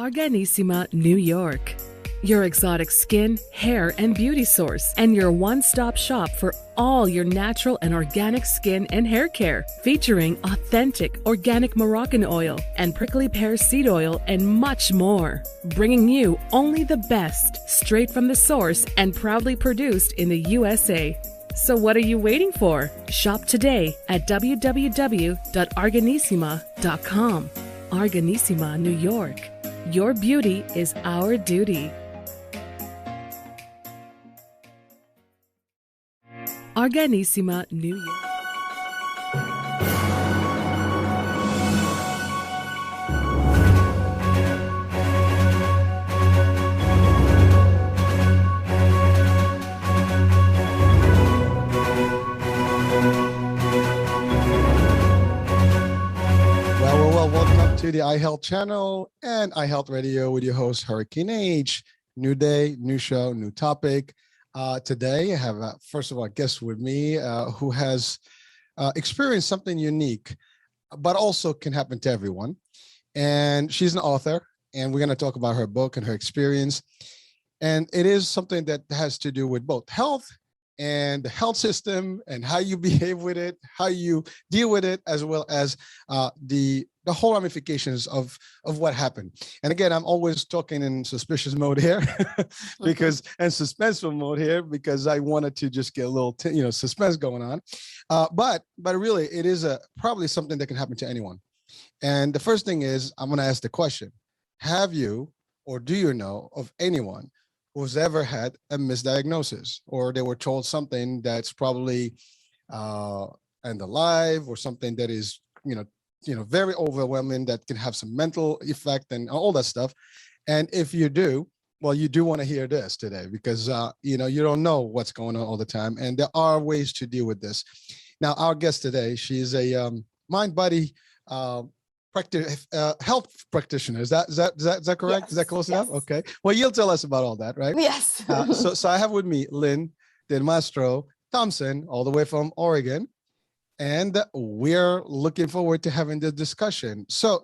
Arganissima, New York. Your exotic skin, hair, and beauty source, and your one-stop shop for all your natural and organic skin and hair care, featuring authentic organic Moroccan oil and prickly pear seed oil and much more. Bringing you only the best, straight from the source and proudly produced in the USA. So what are you waiting for? Shop today at www.arganissima.com. Arganissima, New York. Your beauty is our duty. Arganissima, New York. Welcome to the iHealth channel and iHealth Radio with your host, Hurricane H. New day, new show, new topic. Today, I have, first of all, a guest with me who has experienced something unique, but also can happen to everyone. And she's an author, and we're going to talk about her book and her experience. And it is something that has to do with both health and the health system and how you behave with it, how you deal with it, as well as the whole ramifications of what happened. And again, I'm always talking in suspicious mode here because and suspenseful mode here because I wanted to just get a little suspense going on. But really, it is probably something that can happen to anyone. And the first thing is, I'm going to ask the question: have you or do you know of anyone who's ever had a misdiagnosis, or they were told something that's probably end of life, or something that is very overwhelming, that can have some mental effect and all that stuff? And if you do, well, you do want to hear this today because you don't know what's going on all the time, and there are ways to deal with this. Now, our guest today, she is a mind-body health practitioner. Is that correct? Yes. Is that close Yes. enough? Okay. Well, you'll tell us about all that, right? Yes. So I have with me Lynn Delmastro-Thomson, all the way from Oregon, and we're looking forward to having the discussion. So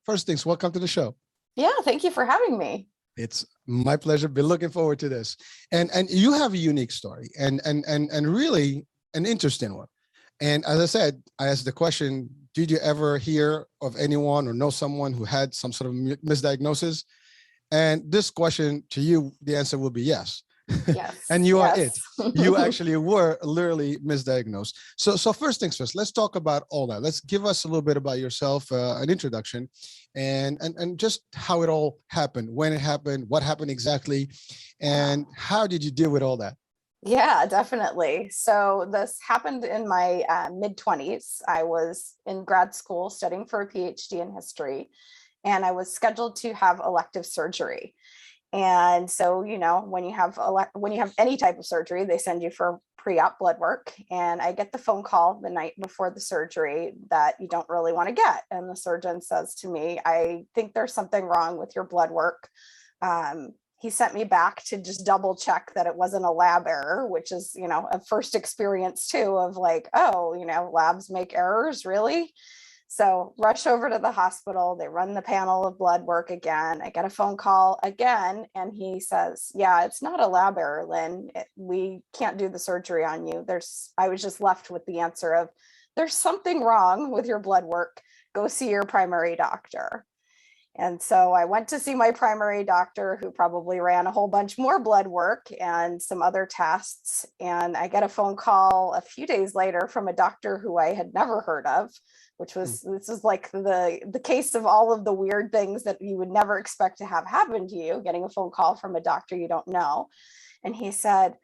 first things, welcome to the show. Yeah, thank you for having me. It's my pleasure. Been looking forward to this. And you have a unique story and really an interesting one. And as I said, I asked the question, did you ever hear of anyone or know someone who had some sort of misdiagnosis? And this question to you, the answer will be yes. Yes. And you are yes. it. You actually were literally misdiagnosed. So first things first, let's talk about all that. Let's give us a little bit about yourself, an introduction, and just how it all happened, when it happened, what happened exactly, and how did you deal with all that? Yeah, definitely. So this happened in my mid-20s. I was in grad school studying for a PhD in history, and I was scheduled to have elective surgery. And so, when you have any type of surgery, they send you for pre-op blood work. And I get the phone call the night before the surgery that you don't really want to get. And the surgeon says to me, "I think there's something wrong with your blood work." He sent me back to just double check that it wasn't a lab error, which is, a first experience too of like, oh, labs make errors, really? So rush over to the hospital. They run the panel of blood work again. I get a phone call again, and he says, "Yeah, it's not a lab error, Lynn. We can't do the surgery on you." I was just left with the answer of, "There's something wrong with your blood work. Go see your primary doctor." And so I went to see my primary doctor, who probably ran a whole bunch more blood work and some other tests. And I get a phone call a few days later from a doctor who I had never heard of, this is like the case of all of the weird things that you would never expect to have happen to you, getting a phone call from a doctor you don't know. And he said,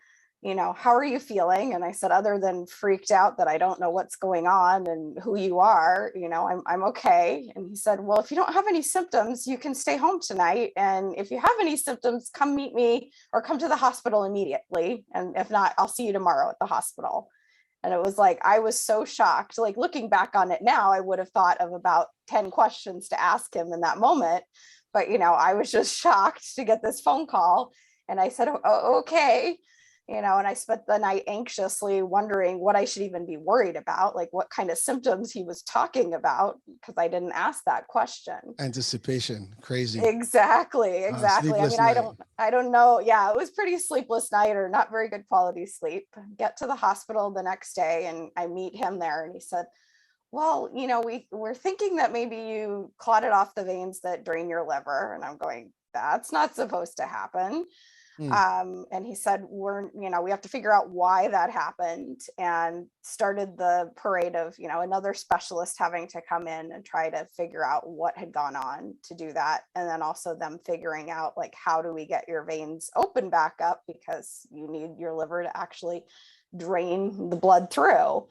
"How are you feeling?" And I said, "Other than freaked out that I don't know what's going on and who you are, I'm okay." And he said, "Well, if you don't have any symptoms, you can stay home tonight. And if you have any symptoms, come meet me or come to the hospital immediately. And if not, I'll see you tomorrow at the hospital." And it was like, I was so shocked. Like, looking back on it now, I would have thought of about 10 questions to ask him in that moment. But, I was just shocked to get this phone call. And I said, "Oh, okay." And I spent the night anxiously wondering what I should even be worried about, like what kind of symptoms he was talking about, because I didn't ask that question. Anticipation, crazy. Exactly. I Sleepless mean, night. I don't know. Yeah, it was pretty sleepless night, or not very good quality sleep. Get to the hospital the next day and I meet him there, and he said, well, we're thinking that maybe you clotted off the veins that drain your liver. And I'm going, that's not supposed to happen. Hmm. And he said, we have to figure out why that happened, and started the parade of, another specialist having to come in and try to figure out what had gone on to do that. And then also them figuring out, like, how do we get your veins open back up, because you need your liver to actually drain the blood through.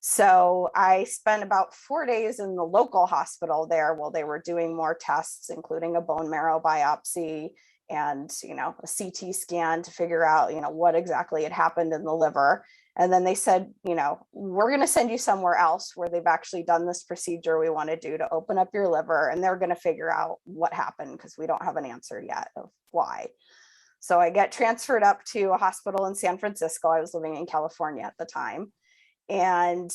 So I spent about 4 days in the local hospital there while they were doing more tests, including a bone marrow biopsy and, a CT scan to figure out, what exactly had happened in the liver. And then they said, we're going to send you somewhere else where they've actually done this procedure we want to do to open up your liver. And they're going to figure out what happened, because we don't have an answer yet of why. So I get transferred up to a hospital in San Francisco. I was living in California at the time. And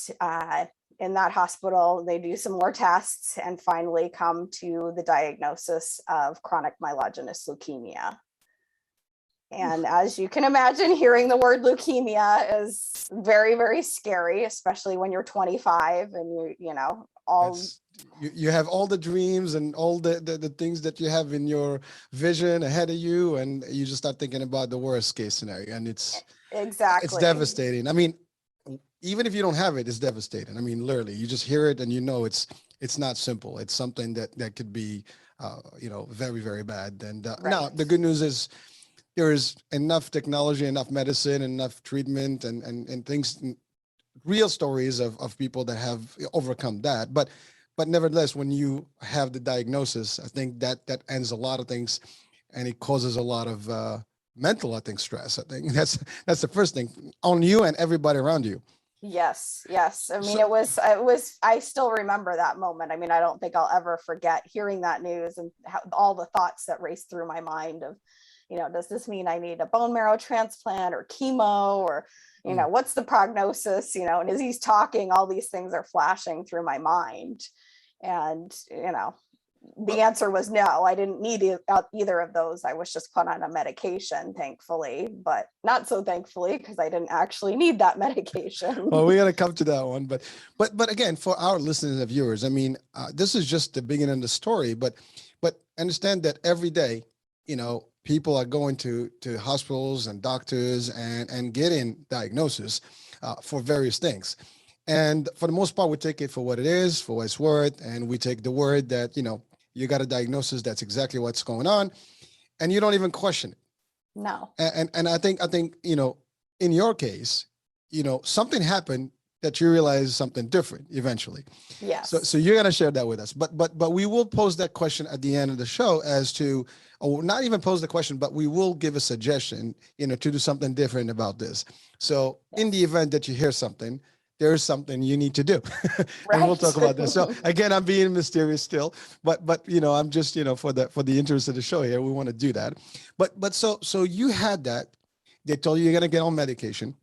in that hospital, they do some more tests and finally come to the diagnosis of chronic myelogenous leukemia. And as you can imagine, hearing the word leukemia is very, very scary, especially when you're 25 and you have all the dreams and all the things that you have in your vision ahead of you, and you just start thinking about the worst case scenario, and it's devastating. I mean, even if you don't have it, it's devastating. I mean, literally, you just hear it and it's not simple. It's something that could be, very, very bad. And now the good news is there is enough technology, enough medicine, enough treatment, and things, real stories of people that have overcome that. But nevertheless, when you have the diagnosis, I think that ends a lot of things, and it causes a lot of mental, I think, stress. I think that's the first thing on you and everybody around you. Yes. I mean, it was, I still remember that moment. I mean, I don't think I'll ever forget hearing that news and all the thoughts that raced through my mind of, does this mean I need a bone marrow transplant or chemo, or, what's the prognosis, and as he's talking, all these things are flashing through my mind. And, the answer was no, I didn't need either of those. I was just put on a medication, thankfully, but not so thankfully, because I didn't actually need that medication. Well, we got to come to that one, but again, for our listeners and viewers, I mean, this is just the beginning of the story, but understand that every day, people are going to hospitals and doctors and getting diagnosis for various things. And for the most part, we take it for what it is, for what it's worth. And we take the word that, you got a diagnosis, that's exactly what's going on. And you don't even question it. No. And I think, in your case, something happened that you realize something different eventually. Yes. So you're going to share that with us. But we will pose that question at the end of the show as to, or not even pose the question, but we will give a suggestion, to do something different about this. So in the event that you hear something, there's something you need to do. And we'll talk about this. So again, I'm being mysterious still, but I'm just, for the interest of the show here, we want to do that. But so you had that, they told you you're going to get on medication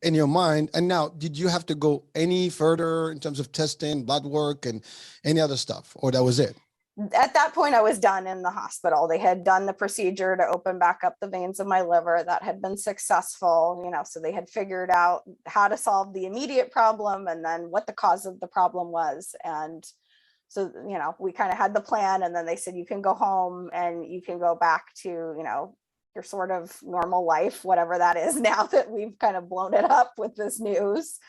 in your mind. And now, did you have to go any further in terms of testing, blood work, and any other stuff, or that was it? At that point, I was done in the hospital. They had done the procedure to open back up the veins of my liver. That had been successful, so they had figured out how to solve the immediate problem and then what the cause of the problem was. And so, we kind of had the plan, and then they said, you can go home and you can go back to, your sort of normal life, whatever that is now that we've kind of blown it up with this news.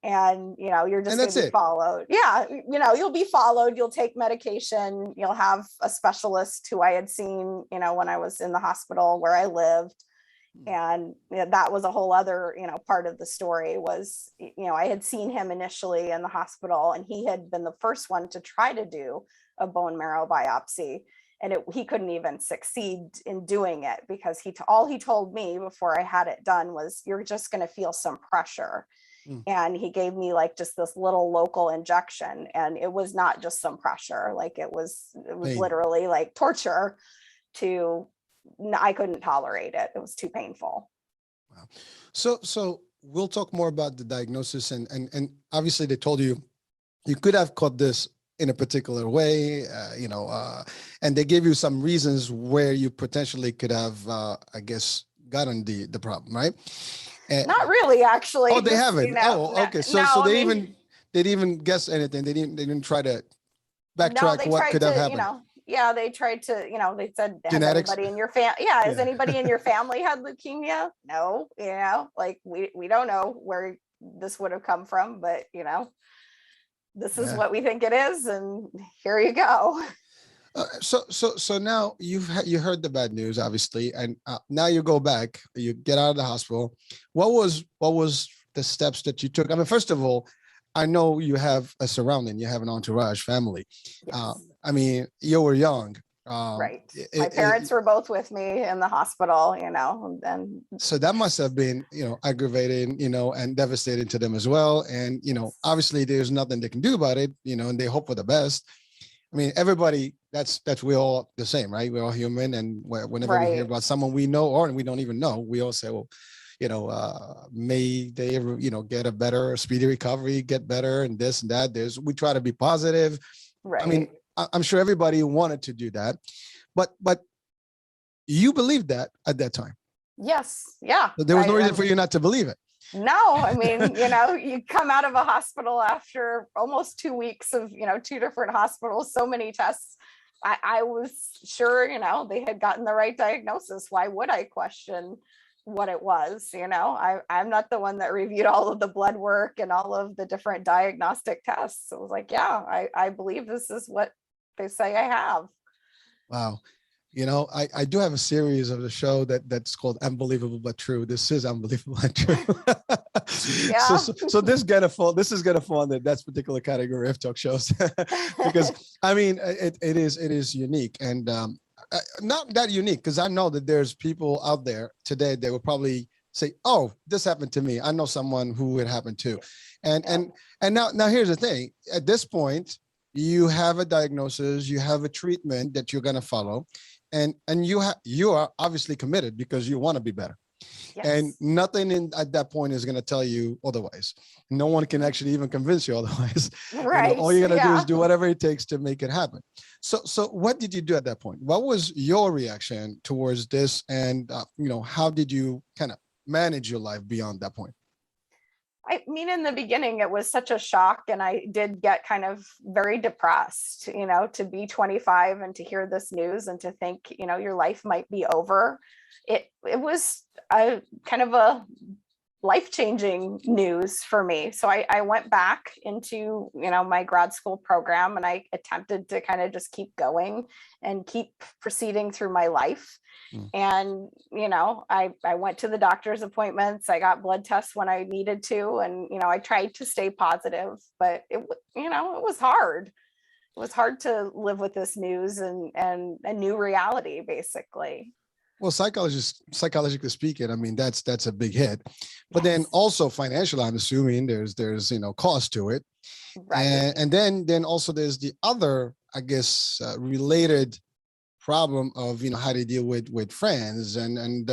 And, you're just going to be followed. Yeah. You'll be followed. You'll take medication. You'll have a specialist who I had seen, when I was in the hospital where I lived. And that was a whole other, part of the story was, I had seen him initially in the hospital, and he had been the first one to try to do a bone marrow biopsy. And he couldn't even succeed in doing it, because all he told me before I had it done was, you're just going to feel some pressure. And he gave me like just this little local injection, and it was not just some pressure. Like it was literally like torture I couldn't tolerate it. It was too painful. Wow. So we'll talk more about the diagnosis, and obviously they told you you could have caught this in a particular way, and they gave you some reasons where you potentially could have, I guess, gotten the problem, right? And, Not really, oh, actually. they Just, haven't. Oh, okay. So no, I mean, they didn't even guess anything. They didn't try to no, backtrack they what tried could have to, happened. yeah, they tried to, they said, has Genetics. anybody in your has Yeah. anybody in your family had leukemia? No, like we don't know where this would have come from, but this is Yeah. what we think it is, and here you go. So now you heard the bad news, obviously, and now you go back, you get out of the hospital. What was the steps that you took? I mean, first of all, I know you have a surrounding, you have an entourage, family. Yes. I mean, you were young. Right. My parents were both with me in the hospital, and So that must have been, aggravating, and devastating to them as well. And, obviously there's nothing they can do about it, and they hope for the best. I mean, everybody, we're all the same, right? We're all human. And whenever we hear right. about someone we know or we don't even know, we all say, well, may they ever, get a better speedy recovery, get better and this and that. We try to be positive. Right. I mean, I'm sure everybody wanted to do that, but you believed that at that time. Yes. Yeah. There was no reason for you not to believe it. No, I mean, you come out of a hospital after almost 2 weeks of, 2 different hospitals, so many tests. I was sure, they had gotten the right diagnosis. Why would I question what it was? I'm not the one that reviewed all of the blood work and all of the different diagnostic tests. So it was like, yeah, I believe this is what they say I have. Wow. I do have a series of the show that's called Unbelievable But True. This is Unbelievable But True. Yeah. So this is gonna fall in that particular category of talk shows because I mean it is unique and not that unique because I know that there's people out there today that will probably say, oh, this happened to me. I know someone who it happened to. And now here's the thing. At this point, you have a diagnosis, you have a treatment that you're going to follow, and you are obviously committed because you want to be better. Yes. And nothing at that point is going to tell you otherwise. No one can actually even convince you otherwise. Right. All you're going to do is do whatever it takes to make it happen. So what did you do at that point? What was your reaction towards this? And, how did you kind of manage your life beyond that point? I mean, in the beginning, it was such a shock, and I did get kind of very depressed, to be 25 and to hear this news and to think, your life might be over. It was a kind of a life-changing news for me. So I went back into, my grad school program, and I attempted to kind of just keep going and keep proceeding through my life. And, I went to the doctor's appointments. I got blood tests when I needed to. And, I tried to stay positive, but it was hard. It was hard to live with this news and a new reality, basically. Well, psychologically speaking, I mean, that's a big hit, but then also financial, I'm assuming there's cost to it. Right. And then also there's the other, I guess, related problem of how to deal with friends and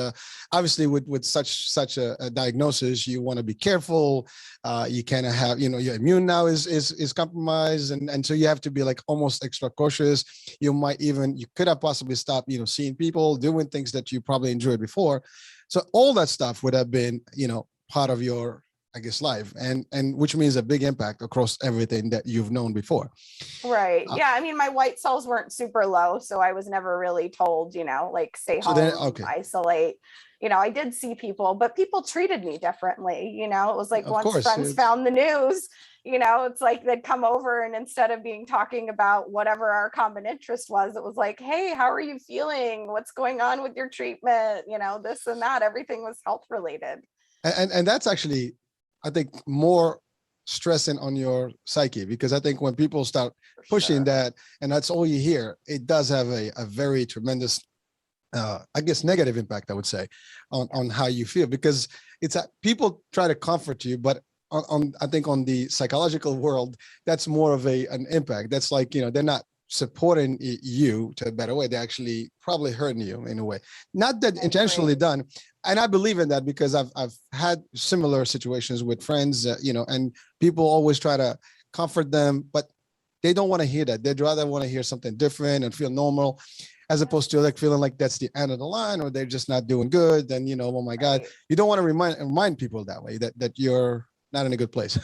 obviously with such a diagnosis you want to be careful. You kind of have your immune now is compromised and so you have to be like almost extra cautious. You could have possibly stopped seeing people, doing things that you probably enjoyed before. So all that stuff would have been part of your, I guess, life, and which means a big impact across everything that you've known before. Right. Yeah. I mean, my white cells weren't super low, so I was never really told, like stay home, isolate. I did see people, but people treated me differently. It was like once friends found the news, it's like they'd come over and instead of talking about whatever our common interest was, it was like, hey, how are you feeling? What's going on with your treatment? This and that. Everything was health related. And that's actually, I think, more stressing on your psyche, because I think when people start pushing that and that's all you hear, it does have a very tremendous, I guess, negative impact, I would say, on how you feel, because people try to comfort you, but I think on the psychological world, that's more of an impact. That's like, they're not supporting you to a better way. They're actually probably hurting you in a way, not that intentionally done. And I believe in that because I've had similar situations with friends, and people always try to comfort them, but they don't want to hear that. They'd rather want to hear something different and feel normal, as opposed to like feeling like that's the end of the line or they're just not doing good. Then, oh my God, you don't want to remind people that way that you're not in a good place.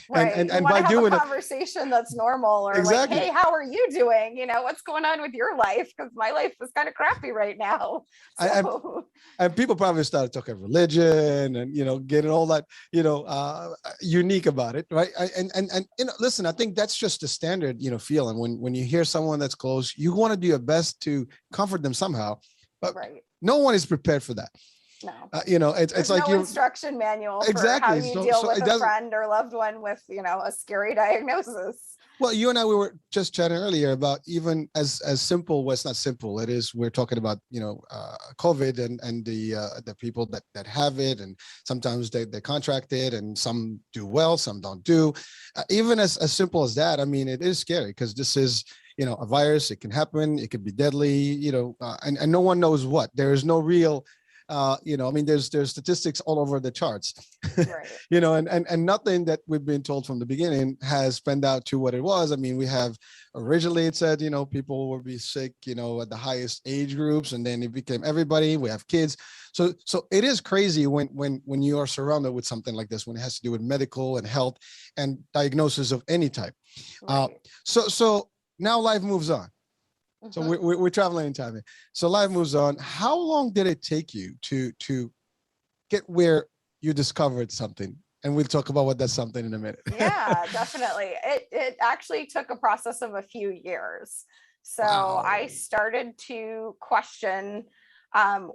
Right. And by have doing a conversation that's normal, or exactly. like, hey, how are you doing? What's going on with your life? Because my life is kind of crappy right now. So. And people probably started talking religion and, getting all that, unique about it. Right. And listen, I think that's just the standard, feeling when you hear someone that's close, you want to do your best to comfort them somehow, but no one is prepared for that. No, it's like no instruction manual for how you deal with a friend or loved one with, a scary diagnosis. Well, you and I, we were just chatting earlier about even as simple. Well, it's not simple. It is. We're talking about COVID and the people that have it, and sometimes they contract it, and some do well, some don't do. Even as simple as that. I mean, it is scary because this is a virus. It can happen. It could be deadly. And no one knows what. There is no real. There's statistics all over the charts, right. And nothing that we've been told from the beginning has panned out to what it was. I mean, we have originally it said, people will be sick, at the highest age groups, and then it became everybody. We have kids. So it is crazy when you are surrounded with something like this, when it has to do with medical and health and diagnosis of any type. Right. So now life moves on. So we're traveling in time. So life moves on. How long did it take you to get where you discovered something? And we'll talk about what that's something in a minute. Yeah, definitely. It actually took a process of a few years. So wow. I started to question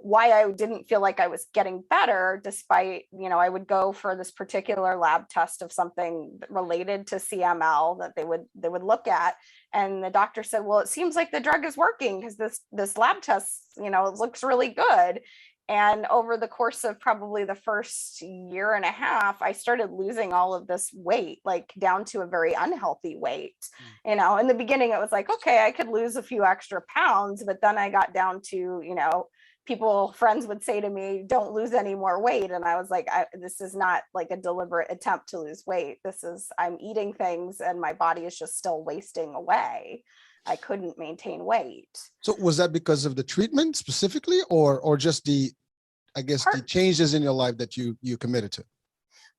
why I didn't feel like I was getting better, despite, I would go for this particular lab test of something related to CML that they would look at. And the doctor said, well, it seems like the drug is working because this lab test, it looks really good. And over the course of probably the first year and a half, I started losing all of this weight, like down to a very unhealthy weight. In the beginning, it was like, okay, I could lose a few extra pounds, but then I got down to, friends would say to me, don't lose any more weight. And I was like, this is not like a deliberate attempt to lose weight. I'm eating things and my body is just still wasting away. I couldn't maintain weight. So was that because of the treatment specifically, or just the changes in your life that you committed to?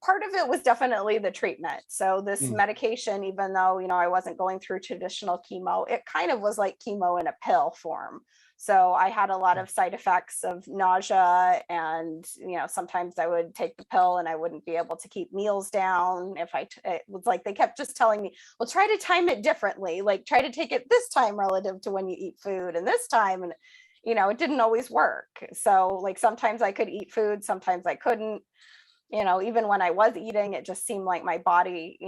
Part of it was definitely the treatment. So this medication, even though, I wasn't going through traditional chemo, it kind of was like chemo in a pill form. So I had a lot of side effects of nausea, and, sometimes I would take the pill and I wouldn't be able to keep meals down. It was like, they kept just telling me, well, try to time it differently. Like try to take it this time relative to when you eat food and this time. And, it didn't always work. So like, sometimes I could eat food, sometimes I couldn't. Even when I was eating, it just seemed like my body,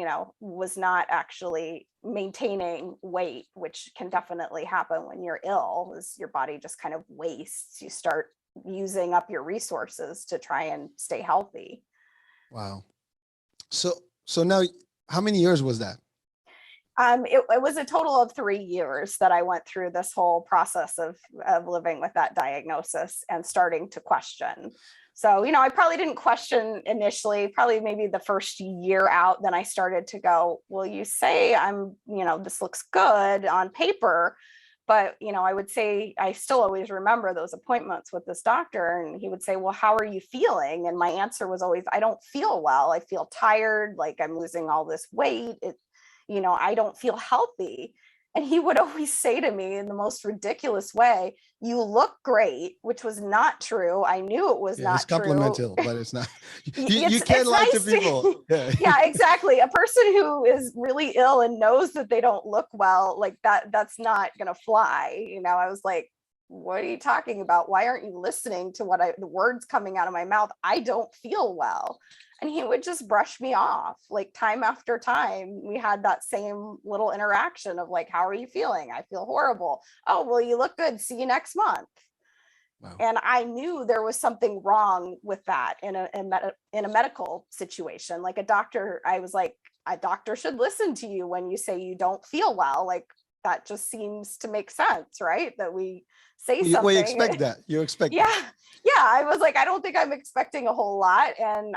was not actually maintaining weight, which can definitely happen when you're ill, is your body just kind of wastes. You start using up your resources to try and stay healthy. Wow. So now, how many years was that? It was a total of 3 years that I went through this whole process of living with that diagnosis and starting to question. So, I probably didn't question initially, probably maybe the first year out. Then I started to go, well, you say this looks good on paper, but, I would say, I still always remember those appointments with this doctor, and he would say, well, how are you feeling? And my answer was always, I don't feel well. I feel tired, like I'm losing all this weight. I don't feel healthy. And he would always say to me in the most ridiculous way, you look great, which was not true. I knew it was not true. It's complimental, but it's not. You can't lie to people. Yeah, exactly. A person who is really ill and knows that they don't look well, like that's not going to fly. I was like, what are you talking about? Why aren't you listening to the words coming out of my mouth? I don't feel well. And he would just brush me off, like time after time. We had that same little interaction of like, how are you feeling? I feel horrible. Oh, well, you look good. See you next month. Wow. And I knew there was something wrong with that in a medical situation. Like a doctor, I was like, a doctor should listen to you when you say you don't feel well. Like, that just seems to make sense, right? That we say something. Well, you expect that. You expect Yeah. that. Yeah. I was like, I don't think I'm expecting a whole lot. And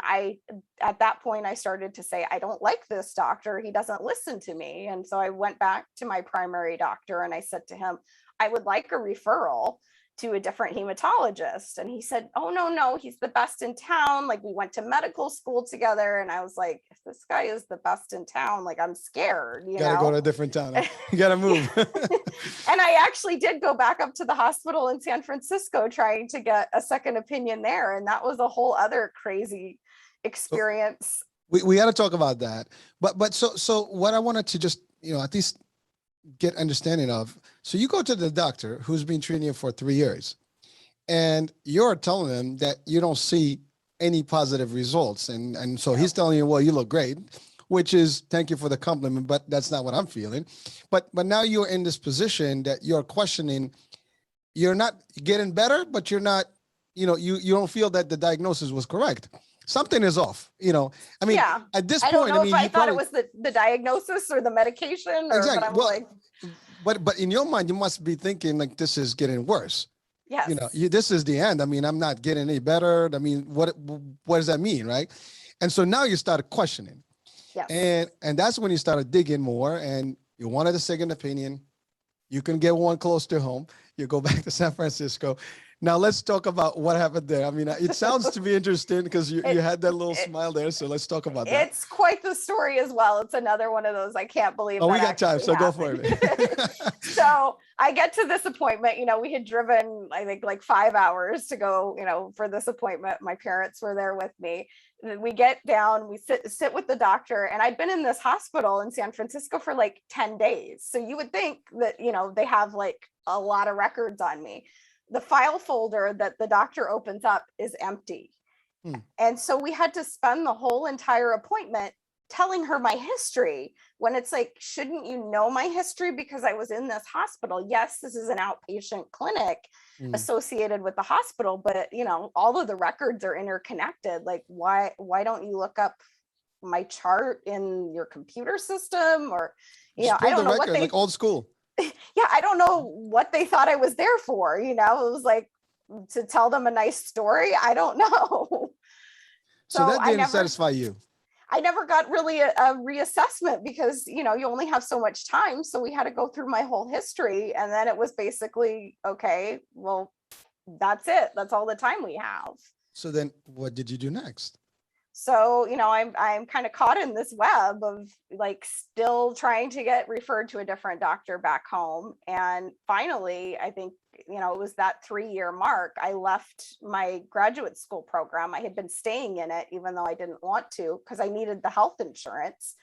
at that point, I started to say, I don't like this doctor. He doesn't listen to me. And so I went back to my primary doctor and I said to him, I would like a referral to a different hematologist. And he said, oh, no, he's the best in town. Like, we went to medical school together. And I was like, if this guy is the best in town, like, I'm scared, you gotta know? go to a different town. You gotta move. And I actually did go back up to the hospital in San Francisco trying to get a second opinion there. And that was a whole other crazy experience. We got to talk about that. But so what I wanted to just, at least get understanding of. So you go to the doctor who's been treating you for 3 years, and you're telling him that you don't see any positive results. And so he's telling you, well, you look great, which is, thank you for the compliment, but that's not what I'm feeling. But now you're in this position that you're questioning, you're not getting better, but you're not, you don't feel that the diagnosis was correct. Something is off, I mean, yeah. At this point, I don't know if I thought it was the diagnosis or the medication, or, exactly. But But in your mind, you must be thinking like, this is getting worse. Yes. This is the end. I mean, I'm not getting any better. I mean, what does that mean, right? And so now you started questioning. Yes. And that's when you started digging more, and you wanted a second opinion. You can get one close to home. You go back to San Francisco. Now let's talk about what happened there. I mean, it sounds to be interesting because you had that little smile there. So let's talk about that. It's quite the story as well. It's another one of those, I can't believe. Oh, we got time, so happened. Go for it. So I get to this appointment, we had driven, I think, like 5 hours to go, for this appointment. My parents were there with me. We get down, we sit with the doctor, and I'd been in this hospital in San Francisco for like 10 days. So you would think that, they have like a lot of records on me. The file folder that the doctor opens up is empty. And so we had to spend the whole entire appointment telling her my history, when it's like, shouldn't you know my history because I was in this hospital? Yes, this is an outpatient clinic associated with the hospital, but all of the records are interconnected. Like, why don't you look up my chart in your computer system? Or I don't know what they, like old school. Yeah, I don't know what they thought I was there for. It was like to tell them a nice story. I don't know. So that didn't satisfy you. I never got really a reassessment because, you only have so much time. So we had to go through my whole history. And then it was basically, okay, well, that's it. That's all the time we have. So then what did you do next? So, I'm kind of caught in this web of like still trying to get referred to a different doctor back home. And finally, I think, it was that 3-year mark. I left my graduate school program. I had been staying in it, even though I didn't want to, because I needed the health insurance.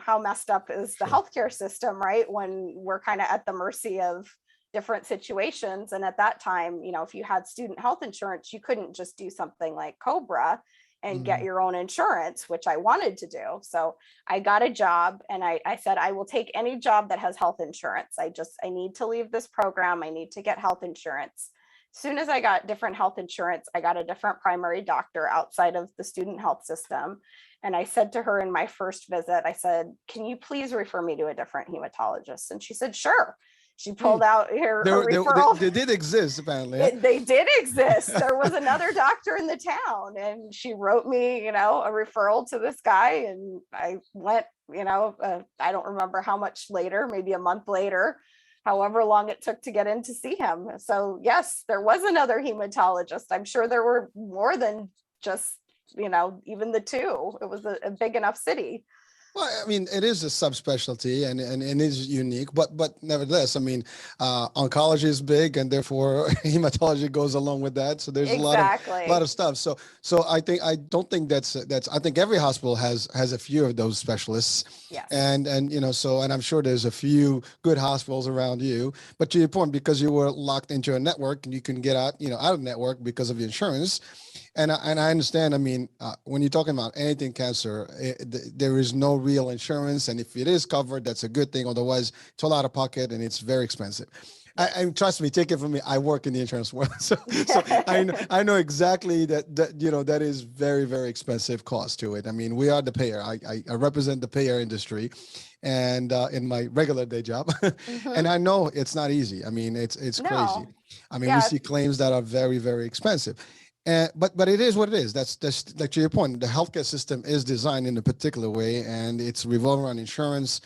How messed up is the healthcare system, right? When we're kind of at the mercy of different situations. And at that time, if you had student health insurance, you couldn't just do something like COBRA and get your own insurance, which I wanted to do. So I got a job and I said, I will take any job that has health insurance. I need to leave this program. I need to get health insurance. As soon as I got different health insurance, I got a different primary doctor outside of the student health system. And I said to her in my first visit, I said, can you please refer me to a different hematologist? And she said, sure. She pulled out her referral. They did exist, apparently. They did exist. There was another doctor in the town, and she wrote me, a referral to this guy. And I went, I don't remember how much later, maybe a month later, however long it took to get in to see him. So yes, there was another hematologist. I'm sure there were more than just, even the two. It was a big enough city. Well, I mean, it is a subspecialty and it is unique, but nevertheless, I mean, oncology is big, and therefore hematology goes along with that. So there's a lot of stuff. So I think every hospital has a few of those specialists. Yes. And I'm sure there's a few good hospitals around you. But to your point, because you were locked into a network and you couldn't get out of network because of your insurance. And I understand. I mean, when you're talking about anything cancer, there is no real insurance. And if it is covered, that's a good thing. Otherwise, it's all out of pocket and it's very expensive. And trust me, take it from me. I work in the insurance world, so I know exactly that you know that is very, very expensive cost to it. I mean, we are the payer. I represent the payer industry, and in my regular day job, and I know it's not easy. I mean, it's crazy. I mean, we see claims that are very, very expensive. But it is what it is. That's like to your point. The healthcare system is designed in a particular way, and it's revolving around insurance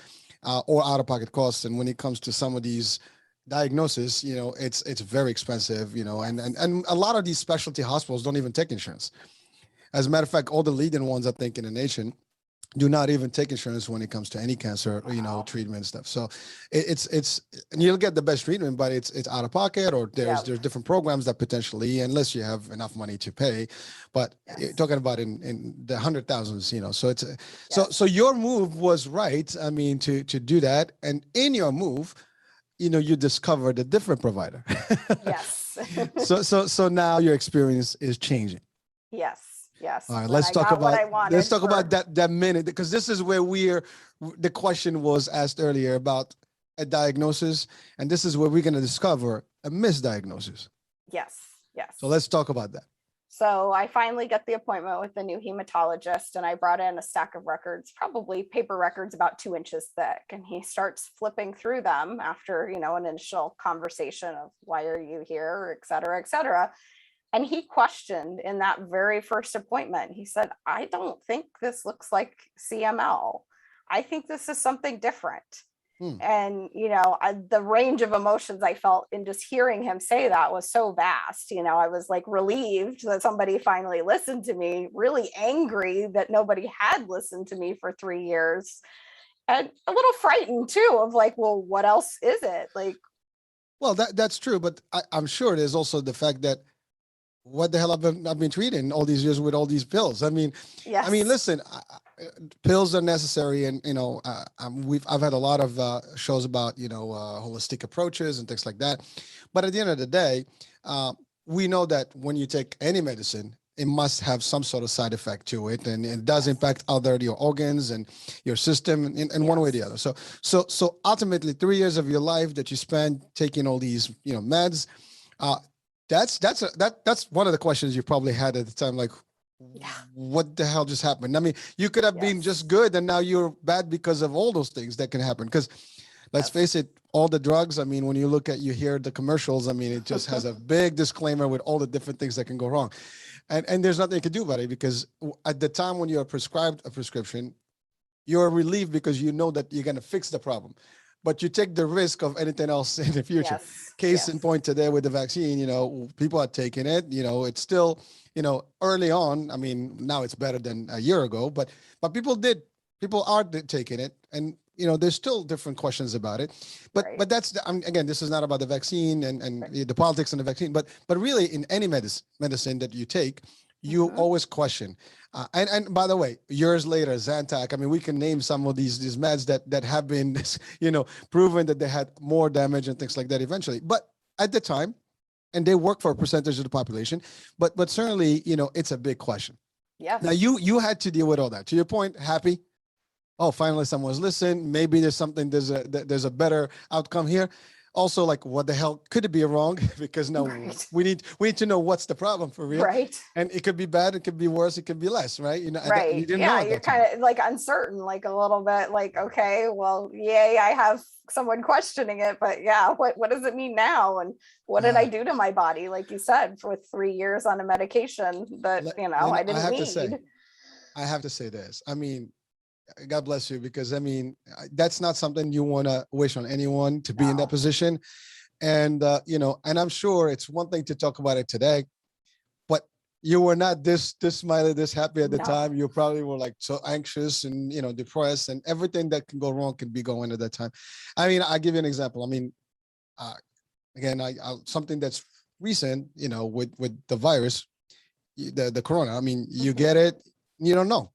or out-of-pocket costs. And when it comes to some of these diagnosis, you know, it's very expensive, you know, and a lot of these specialty hospitals don't even take insurance. As a matter of fact, all the leading ones, I think, in the nation do not even take insurance when it comes to any cancer, you know, treatment stuff. So it's and you'll get the best treatment, but it's out of pocket, or there's different programs that potentially, unless you have enough money to pay, but you're talking about in the hundred thousands, you know. So it's so your move was right. I mean, to do that, and in your move, you know, you discovered a different provider. Yes. so now your experience is changing. Yes. All right, let's talk about that minute, because this is where the question was asked earlier about a diagnosis, and this is where we're going to discover a misdiagnosis. Yes. So let's talk about that. So I finally get the appointment with the new hematologist, and I brought in a stack of records, probably paper records about 2 inches thick. And he starts flipping through them after, you know, an initial conversation of why are you here, et cetera, et cetera. And he questioned in that very first appointment. He said, I don't think this looks like CML. I think this is something different. And, you know, the range of emotions I felt in just hearing him say that was so vast. You know, I was like relieved that somebody finally listened to me, really angry that nobody had listened to me for 3 years, and a little frightened too of like, well, what else is it? Like, well, that's true. But I'm sure there's also the fact that what the hell I've been treating all these years with all these pills. I mean, listen, pills are necessary, and you know, I've had a lot of shows about, you know, holistic approaches and things like that. But at the end of the day, we know that when you take any medicine, it must have some sort of side effect to it, and it does impact your organs and your system in one way or the other. So ultimately, 3 years of your life that you spend taking all these, you know, meds. That's one of the questions you probably had at the time, like, what the hell just happened? I mean, you could have been just good, and now you're bad because of all those things that can happen. Because let's face it, all the drugs, I mean, when you hear the commercials, I mean, it just has a big disclaimer with all the different things that can go wrong. And there's nothing you can do about it, because at the time when you're prescribed a prescription, you're relieved because you know that you're going to fix the problem. But you take the risk of anything else in the future. Case in point today with the vaccine, you know, people are taking it, you know, it's still, you know, early on. I mean, now it's better than a year ago, but people are taking it, and, you know, there's still different questions about it. But that's, again, this is not about the vaccine and the politics and the vaccine, but really in any medicine that you take, you always question. And by the way, years later, Zantac, I mean, we can name some of these meds that have been, you know, proven that they had more damage and things like that eventually. But at the time, and they work for a percentage of the population, but certainly, you know, it's a big question. Yeah. Now you had to deal with all that. To your point, happy. Oh, finally someone's listened. Maybe there's a better outcome here. Also, like, what the hell could it be wrong? Because we need to know what's the problem for real. Right. And it could be bad, it could be worse, it could be less, right? You know, right. You didn't know you're kind of like uncertain, like a little bit, like, okay, well, yay, I have someone questioning it, but yeah, what does it mean now? And what did I do to my body? Like you said, for 3 years on a medication that, you know, I didn't need. I have to say this. I mean, God bless you, because I mean, that's not something you want to wish on anyone, to be in that position. And, you know, and I'm sure it's one thing to talk about it today, but you were not this smiley, this happy at the time. You probably were like so anxious and, you know, depressed, and everything that can go wrong can be going at that time. I mean, I'll give you an example. I mean, again, something that's recent, you know, with the virus, the corona. I mean, you get it, you don't know.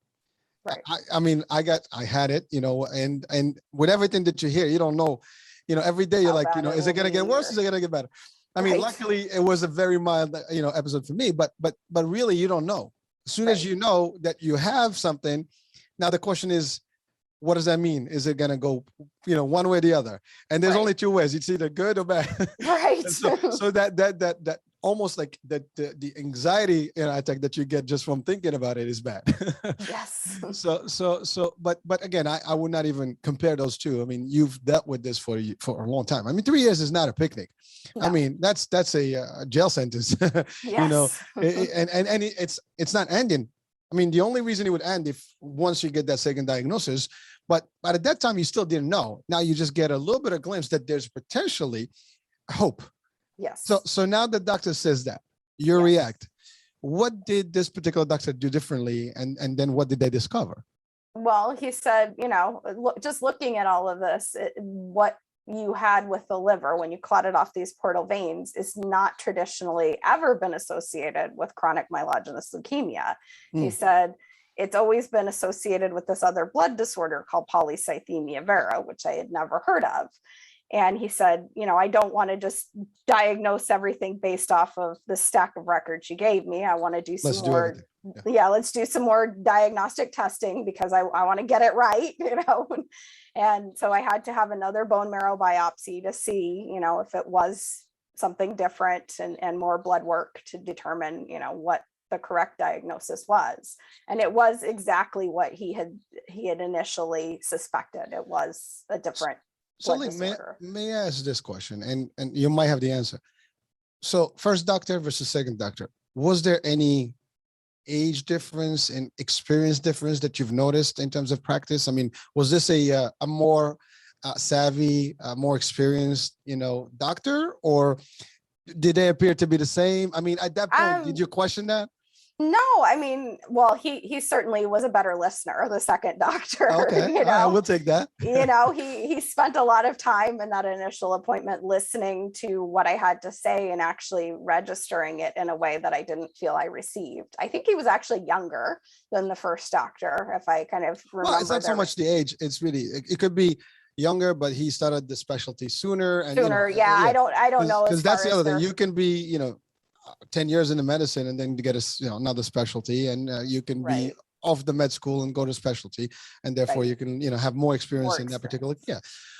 Right. I mean, I had it, you know, and with everything that you hear, you don't know, you know, every day you're like, you know, is it going to get worse? Is it going to get better? I mean, luckily it was a very mild, you know, episode for me, but really you don't know. As soon as you know that you have something, now the question is, what does that mean? Is it going to go, one way or the other? And there's Right. only two ways. It's either good or bad. Right. So that almost like the anxiety attack that you get just from thinking about it is bad. Yes. But again, I would not even compare those two. I mean, you've dealt with this for a long time. I mean, 3 years is not a picnic. No. I mean, that's a jail sentence. Yes. And it's not ending. I mean, the only reason it would end if once you get that second diagnosis, but at that time you still didn't know. Now you just get a little bit of glimpse that there's potentially hope. Yes. So now the doctor says that, you Yes. react. What did this particular doctor do differently? And then what did they discover? Well, he said, just looking at all of this, what you had with the liver when you clotted off these portal veins is not traditionally ever been associated with chronic myelogenous leukemia. He said it's always been associated with this other blood disorder called polycythemia vera, which I had never heard of. And he said, I don't want to just diagnose everything based off of the stack of records you gave me. I want to do some more. Let's do some more diagnostic testing because I want to get it right, And so I had to have another bone marrow biopsy to see, if it was something different and more blood work to determine, what the correct diagnosis was. And it was exactly what he had initially suspected. It was a different So may I ask this question, and you might have the answer. So first doctor versus second doctor, was there any age difference and experience difference that you've noticed in terms of practice? I mean, was this a more savvy, more experienced, doctor, or did they appear to be the same? I mean, at that point, did you question that? No, I mean, well, he certainly was a better listener, the second doctor. Okay, I will take that. He spent a lot of time in that initial appointment listening to what I had to say and actually registering it in a way that I didn't feel I received. I think he was actually younger than the first doctor, if I kind of remember. Well, it's not so much the age. It's really, it could be younger, but he started the specialty sooner. And I don't know. Because that's the other thing. You can be, 10 years into medicine and then get another specialty, and you can be off the med school and go to specialty, and therefore you can have more experience in that particular.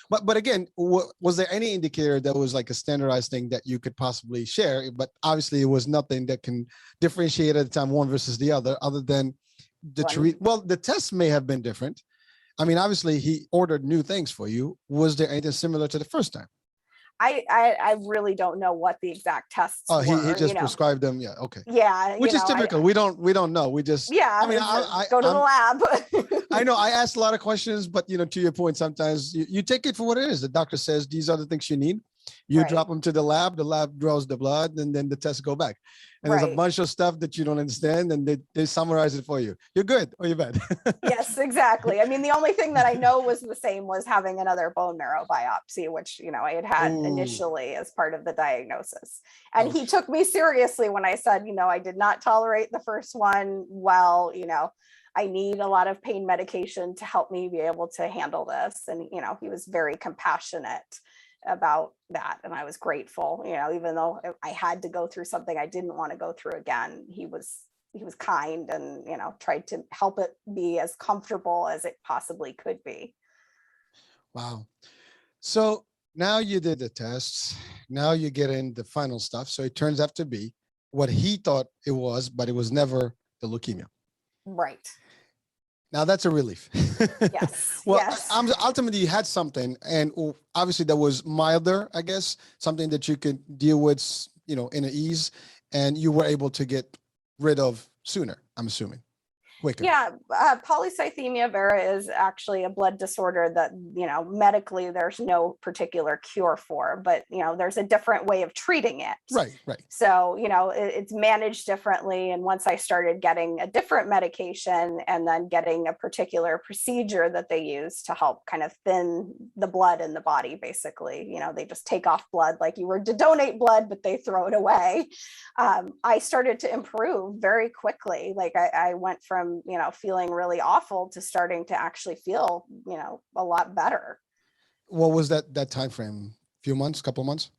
But again, was there any indicator that was like a standardized thing that you could possibly share? But obviously it was nothing that can differentiate at the time one versus the other than the test may have been different. I mean, obviously he ordered new things for you. Was there anything similar to the first time? I really don't know what the exact tests were. He just prescribed them. Yeah. Okay. Yeah. Which is typical. We don't know. We just, I mean, I go to the lab. I know I asked a lot of questions, but to your point, sometimes you take it for what it is. The doctor says, these are the things you need. You drop them to the lab draws the blood, and then the tests go back. And there's a bunch of stuff that you don't understand, and they summarize it for you. You're good or you're bad. Yes, exactly. I mean, the only thing that I know was the same was having another bone marrow biopsy, which, I had initially as part of the diagnosis. And he took me seriously when I said, I did not tolerate the first one. Well, I need a lot of pain medication to help me be able to handle this. And, he was very compassionate about that. And I was grateful, even though I had to go through something I didn't want to go through again, he was kind and, tried to help it be as comfortable as it possibly could be. Wow. So now you did the tests. Now you get in the final stuff. So it turns out to be what he thought it was, but it was never the leukemia. Right. Now that's a relief. Yes. Well, yes. Ultimately you had something, and obviously that was milder, I guess, something that you could deal with, in an ease, and you were able to get rid of sooner, I'm assuming. Quicker. Yeah, polycythemia vera is actually a blood disorder that, medically there's no particular cure for, but, there's a different way of treating it. Right. So, it's managed differently. And once I started getting a different medication and then getting a particular procedure that they use to help kind of thin the blood in the body, basically, they just take off blood like you were to donate blood, but they throw it away. I started to improve very quickly. Like I went from, feeling really awful to starting to actually feel, a lot better. What was that time frame? Few months, couple months?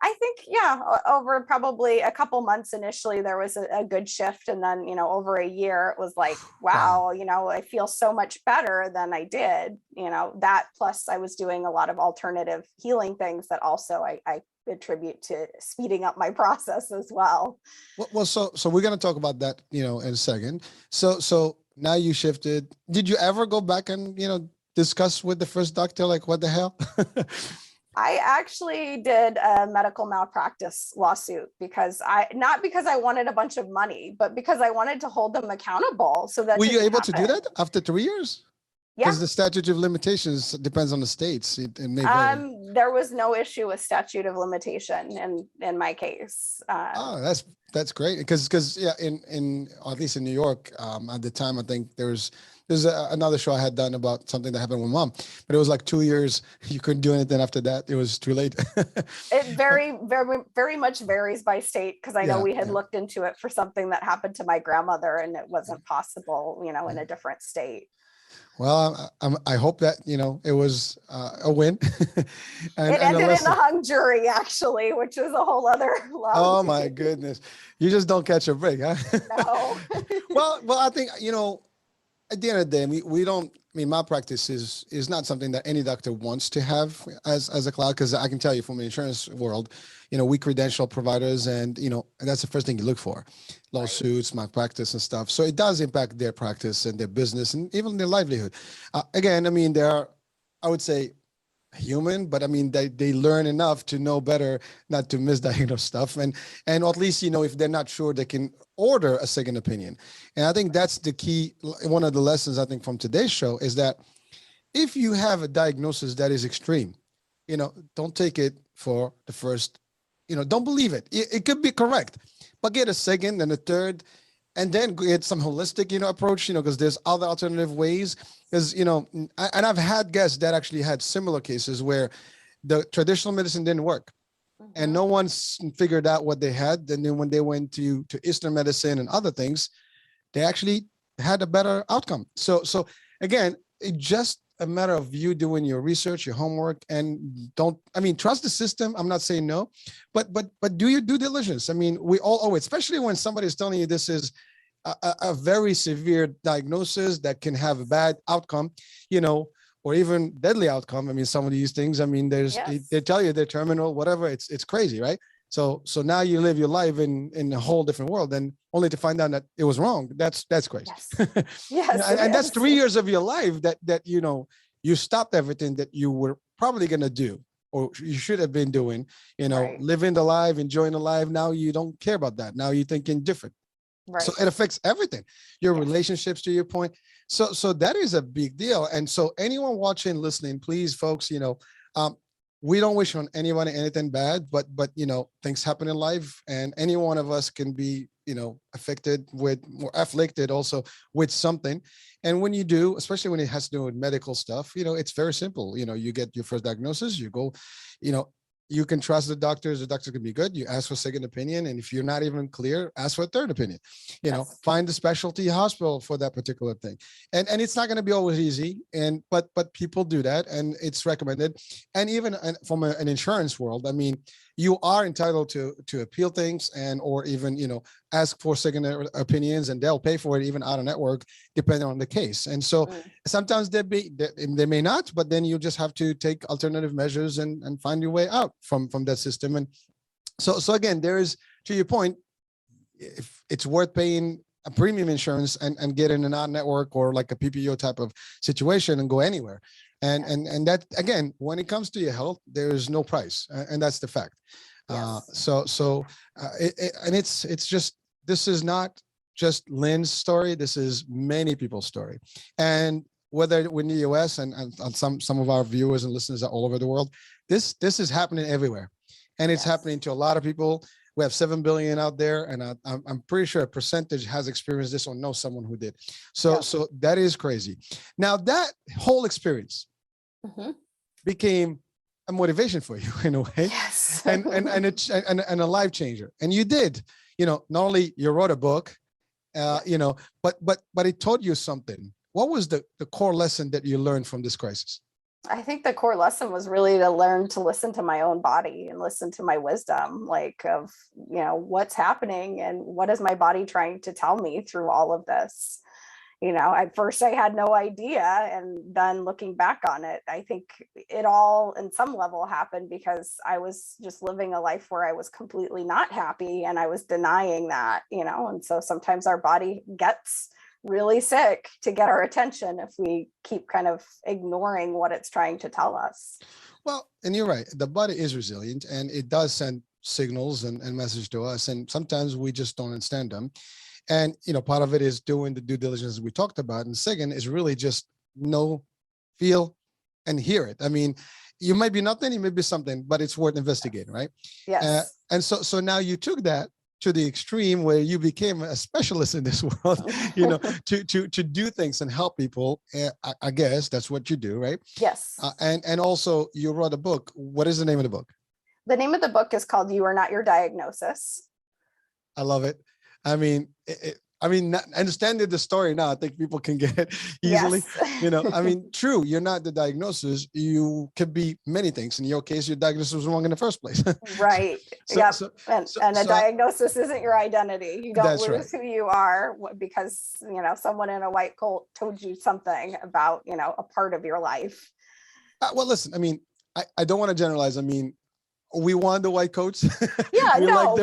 I think, yeah, over probably a couple months initially, there was a good shift. And then, over a year, it was like, Wow. wow, I feel so much better than I did, that plus I was doing a lot of alternative healing things that also I attribute to speeding up my process as well. Well, so we're gonna talk about that, in a second. So now you shifted. Did you ever go back and discuss with the first doctor, like, what the hell? I actually did a medical malpractice lawsuit not because I wanted a bunch of money, but because I wanted to hold them accountable. So that Were you didn't able to do happen. that after 3 years? Yeah. Because the statute of limitations depends on the states. It may vary. There was no issue with statute of limitation in my case. Oh, that's great. Because yeah, in at least in New York, at the time, I think there's another show I had done about something that happened with mom, but it was like 2 years. You couldn't do anything after that. It was too late. It very much varies by state, because I know Yeah, we had yeah. looked into it for something that happened to my grandmother and it wasn't possible, in a different state. Well, I hope that it was a win, and It a ended in a lesson. hung jury, actually, which was a whole other Oh long. my goodness, you just don't catch a break, huh? No. Well, I think at the end of the day, we don't. I mean, malpractice is not something that any doctor wants to have as a cloud, because I can tell you from the insurance world, we credential providers, and that's the first thing you look for, lawsuits, malpractice, and stuff. So it does impact their practice and their business and even their livelihood. Again, I mean, they are, I would say, human, but I mean, they learn enough to know better not to misdiagnose stuff, and at least if they're not sure, they can order a second opinion. And I think that's the key. One of the lessons I think from today's show is that if you have a diagnosis that is extreme, don't take it for the first, don't believe it. It could be correct, but get a second and a third, and then get some holistic, approach, because there's other alternative ways. Because, and I've had guests that actually had similar cases where the traditional medicine didn't work, and no one's figured out what they had. And then when they went to Eastern medicine and other things, they actually had a better outcome. So again, it just a matter of you doing your research, your homework, and trust the system. I'm not saying no, but do your due diligence. I mean, we all owe it, especially when somebody's telling you this is a very severe diagnosis that can have a bad outcome, or even deadly outcome. I mean, some of these things, I mean, they tell you they're terminal, whatever. It's crazy, right? So now you live your life in a whole different world, and only to find out that it was wrong. That's crazy. Yes. And that's 3 years of your life that you stopped everything that you were probably going to do, or you should have been doing, Right. living the life, enjoying the life. Now you don't care about that. Now you're thinking different. Right. So it affects everything, your Yes. relationships, to your point. So that is a big deal. And so anyone watching, listening, please, folks, we don't wish on anyone anything bad, but things happen in life, and any one of us can be, affected with, or afflicted also with something. And when you do, especially when it has to do with medical stuff, it's very simple. You get your first diagnosis, you go, you can trust the doctors. The doctor can be good. You ask for a second opinion. And if you're not even clear, ask for a third opinion. Yes. Find the specialty hospital for that particular thing. And it's not going to be always easy. But people do that, and it's recommended. And even from an insurance world, I mean, you are entitled to appeal things, or even, ask for second opinions, and they'll pay for it even out of network, depending on the case. And so sometimes they may not, but then you just have to take alternative measures and find your way out from that system. And so again, there is, to your point, if it's worth paying a premium insurance and get in an out network or like a PPO type of situation and go anywhere. And that, again, when it comes to your health, there is no price, and that's the fact. Yes. It's just, this is not just Lynn's story. This is many people's story. And whether we're in the US and some of our viewers and listeners are all over the world, this is happening everywhere. And it's happening to a lot of people. We have 7 billion out there, and I'm pretty sure a percentage has experienced this or know someone who did. So that is crazy. Now that whole experience became a motivation for you in a way, Yes. and a life changer. And you did, not only you wrote a book, but it taught you something. What was the core lesson that you learned from this crisis? I think the core lesson was really to learn to listen to my own body and listen to my wisdom, like of, what's happening and what is my body trying to tell me through all of this. At first I had no idea. And then looking back on it, I think it all in some level happened because I was just living a life where I was completely not happy and I was denying that, and so sometimes our body gets really sick to get our attention if we keep kind of ignoring what it's trying to tell us. Well, and you're right. The body is resilient and it does send signals and messages to us. And sometimes we just don't understand them. And, part of it is doing the due diligence we talked about. And second is really just know, feel, and hear it. I mean, you might be nothing, you may be something, but it's worth investigating, right? Yes. And so now you took that to the extreme where you became a specialist in this world, to do things and help people. I guess that's what you do, right? Yes. And also you wrote a book. What is the name of the book? The name of the book is called You Are Not Your Diagnosis. I love it. I mean, understanding the story now, I think people can get it easily. Yes. True, you're not the diagnosis. You could be many things. In your case, your diagnosis was wrong in the first place. Right. Yep. And a diagnosis isn't your identity. You don't lose right. Who you are because, someone in a white coat told you something about, a part of your life. Well, listen, I don't want to generalize. We want the white coats. Yeah, no,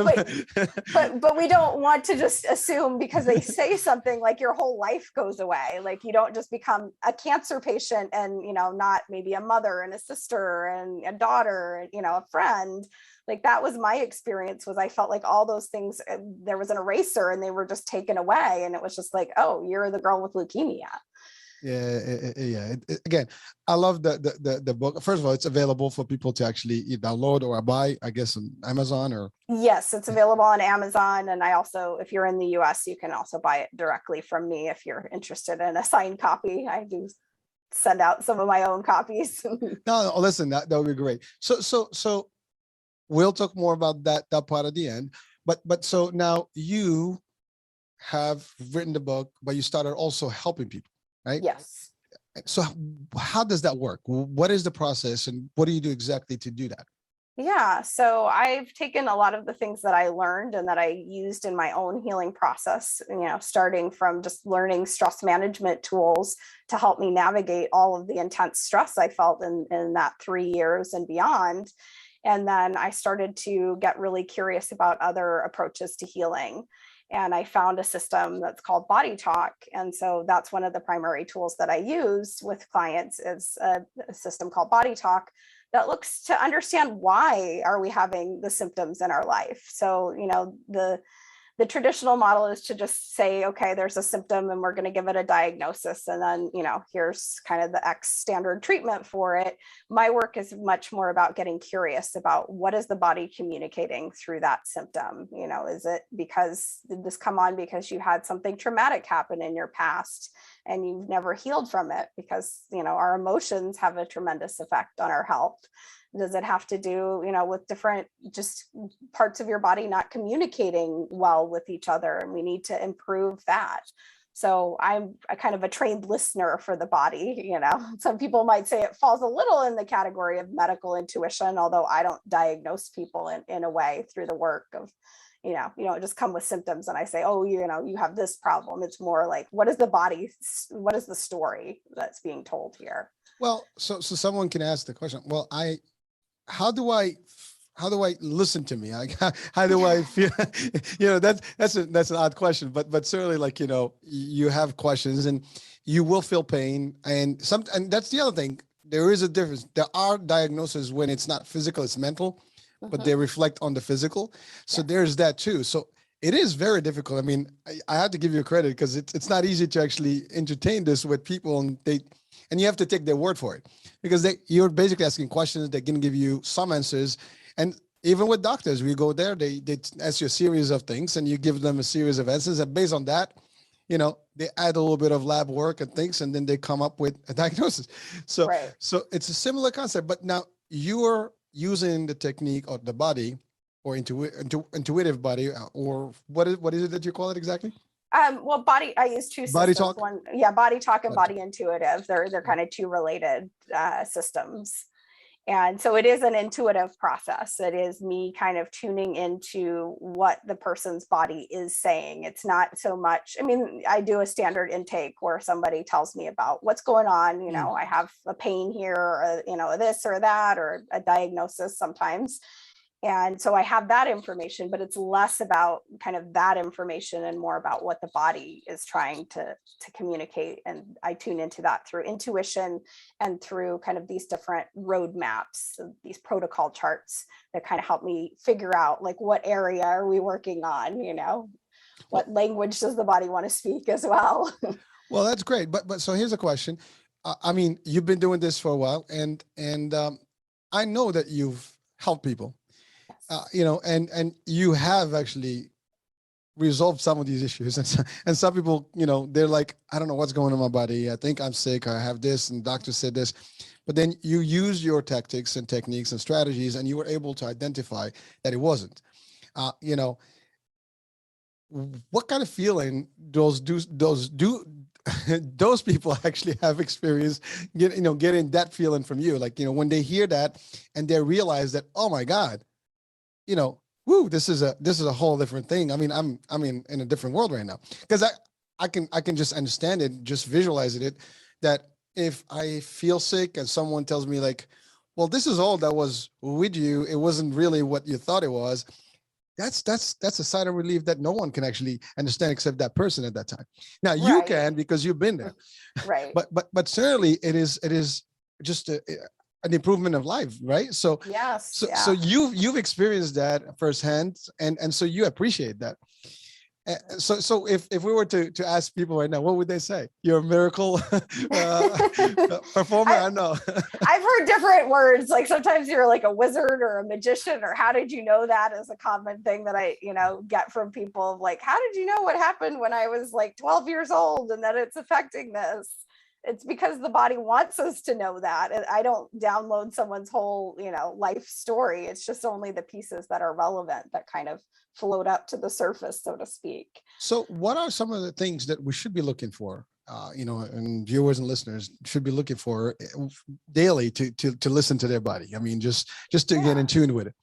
but we don't want to just assume because they say something like your whole life goes away. Like you don't just become a cancer patient and, not maybe a mother and a sister and a daughter, and, a friend. Like that was my experience. Was I felt like all those things, there was an eraser and they were just taken away. And it was just like, oh, you're the girl with leukemia. Yeah. Again, I love the book. First of all, it's available for people to actually download or buy, I guess, on Amazon or. Yes, it's available on Amazon. And I also, if you're in the US, you can also buy it directly from me if you're interested in a signed copy. I do send out some of my own copies. No, listen, that would be great. So we'll talk more about that part at the end. But so now you have written the book, but you started also helping people. Right? Yes. So how does that work? What is the process and what do you do exactly to do that? Yeah. So I've taken a lot of the things that I learned and that I used in my own healing process, starting from just learning stress management tools to help me navigate all of the intense stress I felt in that 3 years and beyond. And then I started to get really curious about other approaches to healing. And I found a system that's called Body Talk. And so that's one of the primary tools that I use with clients is a system called Body Talk that looks to understand why are we having the symptoms in our life. So, the traditional model is to just say, okay, there's a symptom and we're going to give it a diagnosis. And then, here's kind of the X standard treatment for it. My work is much more about getting curious about what is the body communicating through that symptom? Is it did this come on because you had something traumatic happen in your past and you've never healed from it? Because, our emotions have a tremendous effect on our health. Does it have to do, with different just parts of your body not communicating well with each other? And we need to improve that. So I'm a kind of a trained listener for the body. Some people might say it falls a little in the category of medical intuition, although I don't diagnose people in a way through the work of, just come with symptoms and I say, oh, you have this problem. It's more like, what is the story that's being told here? Well, so someone can ask the question, well, how do I listen to me? How do I feel? That's an odd question, but certainly you have questions and you will feel pain and that's the other thing. There is a difference. There are diagnoses when it's not physical, it's mental, but they reflect on the physical. So there's that too. So it is very difficult. I have to give you credit because it's not easy to actually entertain this with people and you have to take their word for it because you're basically asking questions. They're going to give you some answers. And even with doctors, we go there, they ask you a series of things and you give them a series of answers. And based on that, they add a little bit of lab work and things, and then they come up with a diagnosis. So, right. So it's a similar concept, but now you're using the technique of the body or intuitive body, or what is it that you call it exactly? Well, I use two Body systems. talk? One, yeah, body talk and Body body intuitive. They're kind of two related systems. And so it is an intuitive process. It is me kind of tuning into what the person's body is saying. It's not so much, I mean, I do a standard intake where somebody tells me about what's going on. You know, I have a pain here, or, you know, this or that, or a diagnosis sometimes. And so I have that information, but it's less about kind of that information and more about what the body is trying to communicate. And I tune into that through intuition and through kind of these different roadmaps, these protocol charts that kind of help me figure out like what area are we working on, you know, what language does the body want to speak as well. Well, that's great. But so here's a question. I mean, you've been doing this for a while, and I know that you've helped people. You know, and you have actually resolved some of these issues. And some people, you know, they're like, I don't know what's going on in my body. I think I'm sick. I have this, and doctor said this. But then you use your tactics and techniques and strategies, and you were able to identify that it wasn't. You know, what kind of feeling those people actually have experienced getting that feeling from you? Like, you know, when they hear that and they realize that, oh my God, you know, woo, this is a whole different thing. I mean, I'm in a different world right now, because I can just understand it, just visualizing it, that if I feel sick and someone tells me like, well, this is all that was with you, it wasn't really what you thought it was. That's a sigh of relief that no one can actually understand except that person at that time. Now you can, because you've been there, right? But certainly it is just an improvement of life, right? So yes, so you've experienced that firsthand, and so you appreciate that. So if we were to ask people right now, what would they say? You're a miracle performer? I know. I've heard different words. Like sometimes you're like a wizard or a magician, or how did you know that, is a common thing that I, you know, get from people. Like, how did you know what happened when I was like 12 years old and that it's affecting this? It's because the body wants us to know that. And I don't download someone's whole, you know, life story. It's just only the pieces that are relevant that kind of float up to the surface, so to speak. So what are some of the things that we should be looking for, you know, and viewers and listeners should be looking for daily to listen to their body? I mean, just to get in tune with it.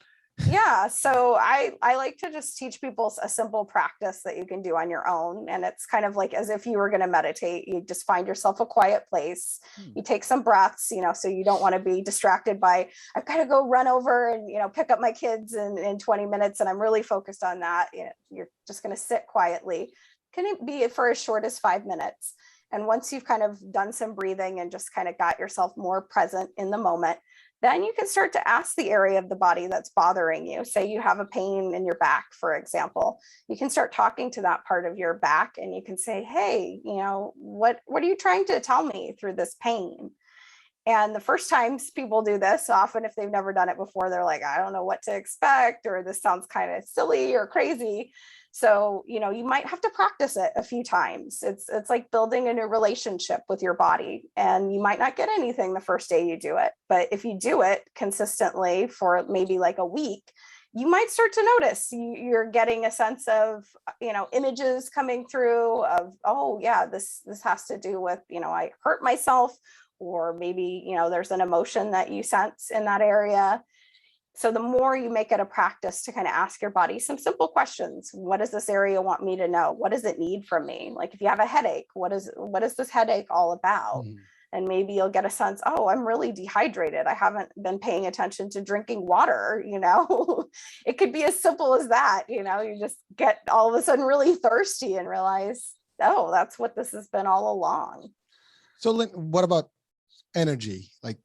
Yeah, so I like to just teach people a simple practice that you can do on your own. And it's kind of like as if you were going to meditate. You just find yourself a quiet place. You take some breaths, you know, so you don't want to be distracted by, I've got to go run over and, you know, pick up my kids in 20 minutes. And I'm really focused on that. You know, you're just going to sit quietly. Can it be for as short as 5 minutes? And once you've kind of done some breathing and just kind of got yourself more present in the moment, then you can start to ask the area of the body that's bothering you. Say you have a pain in your back, for example. You can start talking to that part of your back, and you can say, hey, you know, what are you trying to tell me through this pain? And the first times people do this, often if they've never done it before, they're like, I don't know what to expect, or this sounds kind of silly or crazy. So, you know, you might have to practice it a few times. It's like building a new relationship with your body, and you might not get anything the first day you do it. But if you do it consistently for maybe like a week, you might start to notice you're getting a sense of, you know, images coming through of, oh yeah, this has to do with, you know, I hurt myself, or maybe, you know, there's an emotion that you sense in that area. So the more you make it a practice to kind of ask your body some simple questions. What does this area want me to know? What does it need from me? Like if you have a headache, what is this headache all about? And maybe you'll get a sense, oh, I'm really dehydrated. I haven't been paying attention to drinking water, you know. It could be as simple as that, you know, you just get all of a sudden really thirsty and realize, oh, that's what this has been all along. So Lynn, what about energy? Like,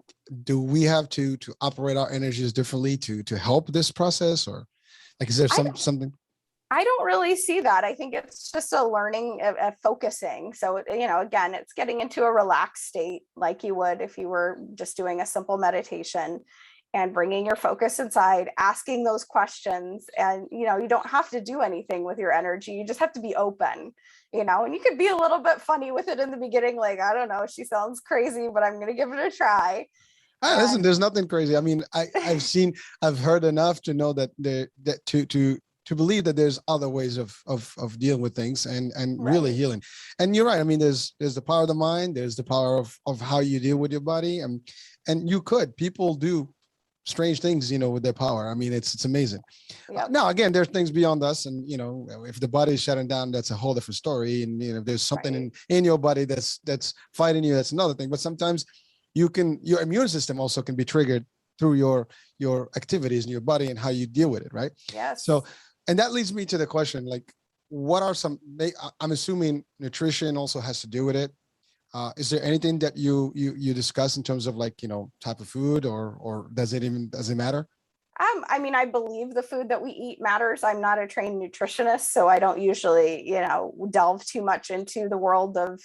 do we have to operate our energies differently to help this process, or like, is there something? I don't really see that. I think it's just a learning of focusing. So, you know, again, it's getting into a relaxed state like you would if you were just doing a simple meditation, and bringing your focus inside, asking those questions. And, you know, you don't have to do anything with your energy. You just have to be open, you know, and you could be a little bit funny with it in the beginning. Like, I don't know, she sounds crazy, but I'm going to give it a try. Listen, there's nothing crazy. I mean, I've heard enough to know that to to believe that there's other ways of dealing with things and really Right. healing. And you're right. I mean, there's the power of the mind, there's the power of how you deal with your body. And people do strange things, with their power. I mean, it's amazing. Yep. Now, again, there's things beyond us, and if the body is shutting down, that's a whole different story. And if there's something Right. in your body that's fighting you, that's another thing. But sometimes your immune system also can be triggered through your activities in your body and how you deal with it, right? Yes. So, and that leads me to the question, like, what are I'm assuming nutrition also has to do with it. Is there anything that you discuss in terms of, like, type of food, or does it matter? I mean, I believe the food that we eat matters. I'm not a trained nutritionist, so I don't usually, delve too much into the world of,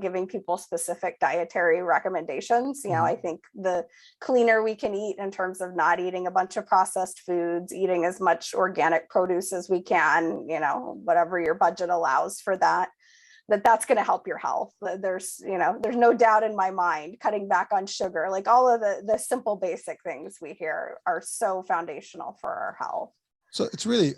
giving people specific dietary recommendations. I think the cleaner we can eat in terms of not eating a bunch of processed foods, eating as much organic produce as we can, whatever your budget allows for that, that's going to help your health. There's no doubt in my mind. Cutting back on sugar, like all of the simple basic things we hear, are so foundational for our health. So it's really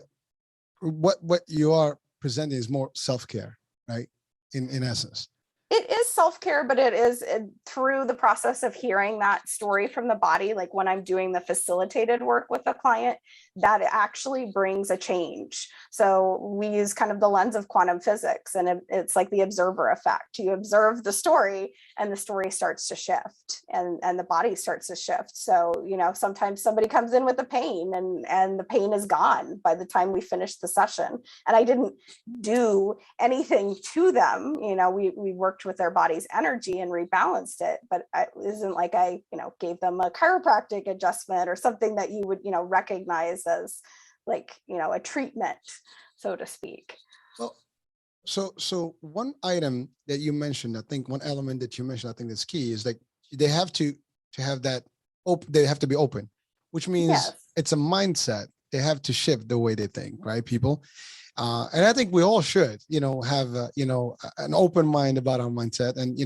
what you are presenting is more self-care, right? In essence. It is self-care, but it is through the process of hearing that story from the body. Like when I'm doing the facilitated work with a client, that actually brings a change. So we use kind of the lens of quantum physics, and it's like the observer effect. You observe the story and the story starts to shift, and the body starts to shift. So, sometimes somebody comes in with a pain and the pain is gone by the time we finish the session. And I didn't do anything to them. We worked with their body's energy and rebalanced it, but it isn't like I, gave them a chiropractic adjustment or something that you would, recognize as like, a treatment, so to speak. Well, so one item that you mentioned, I think one element that you mentioned, I think that's key, is like they have to have that they have to be open, which means it's a mindset. They have to shift the way they think, right, people? And I think we all should, have, an open mind about our mindset. And,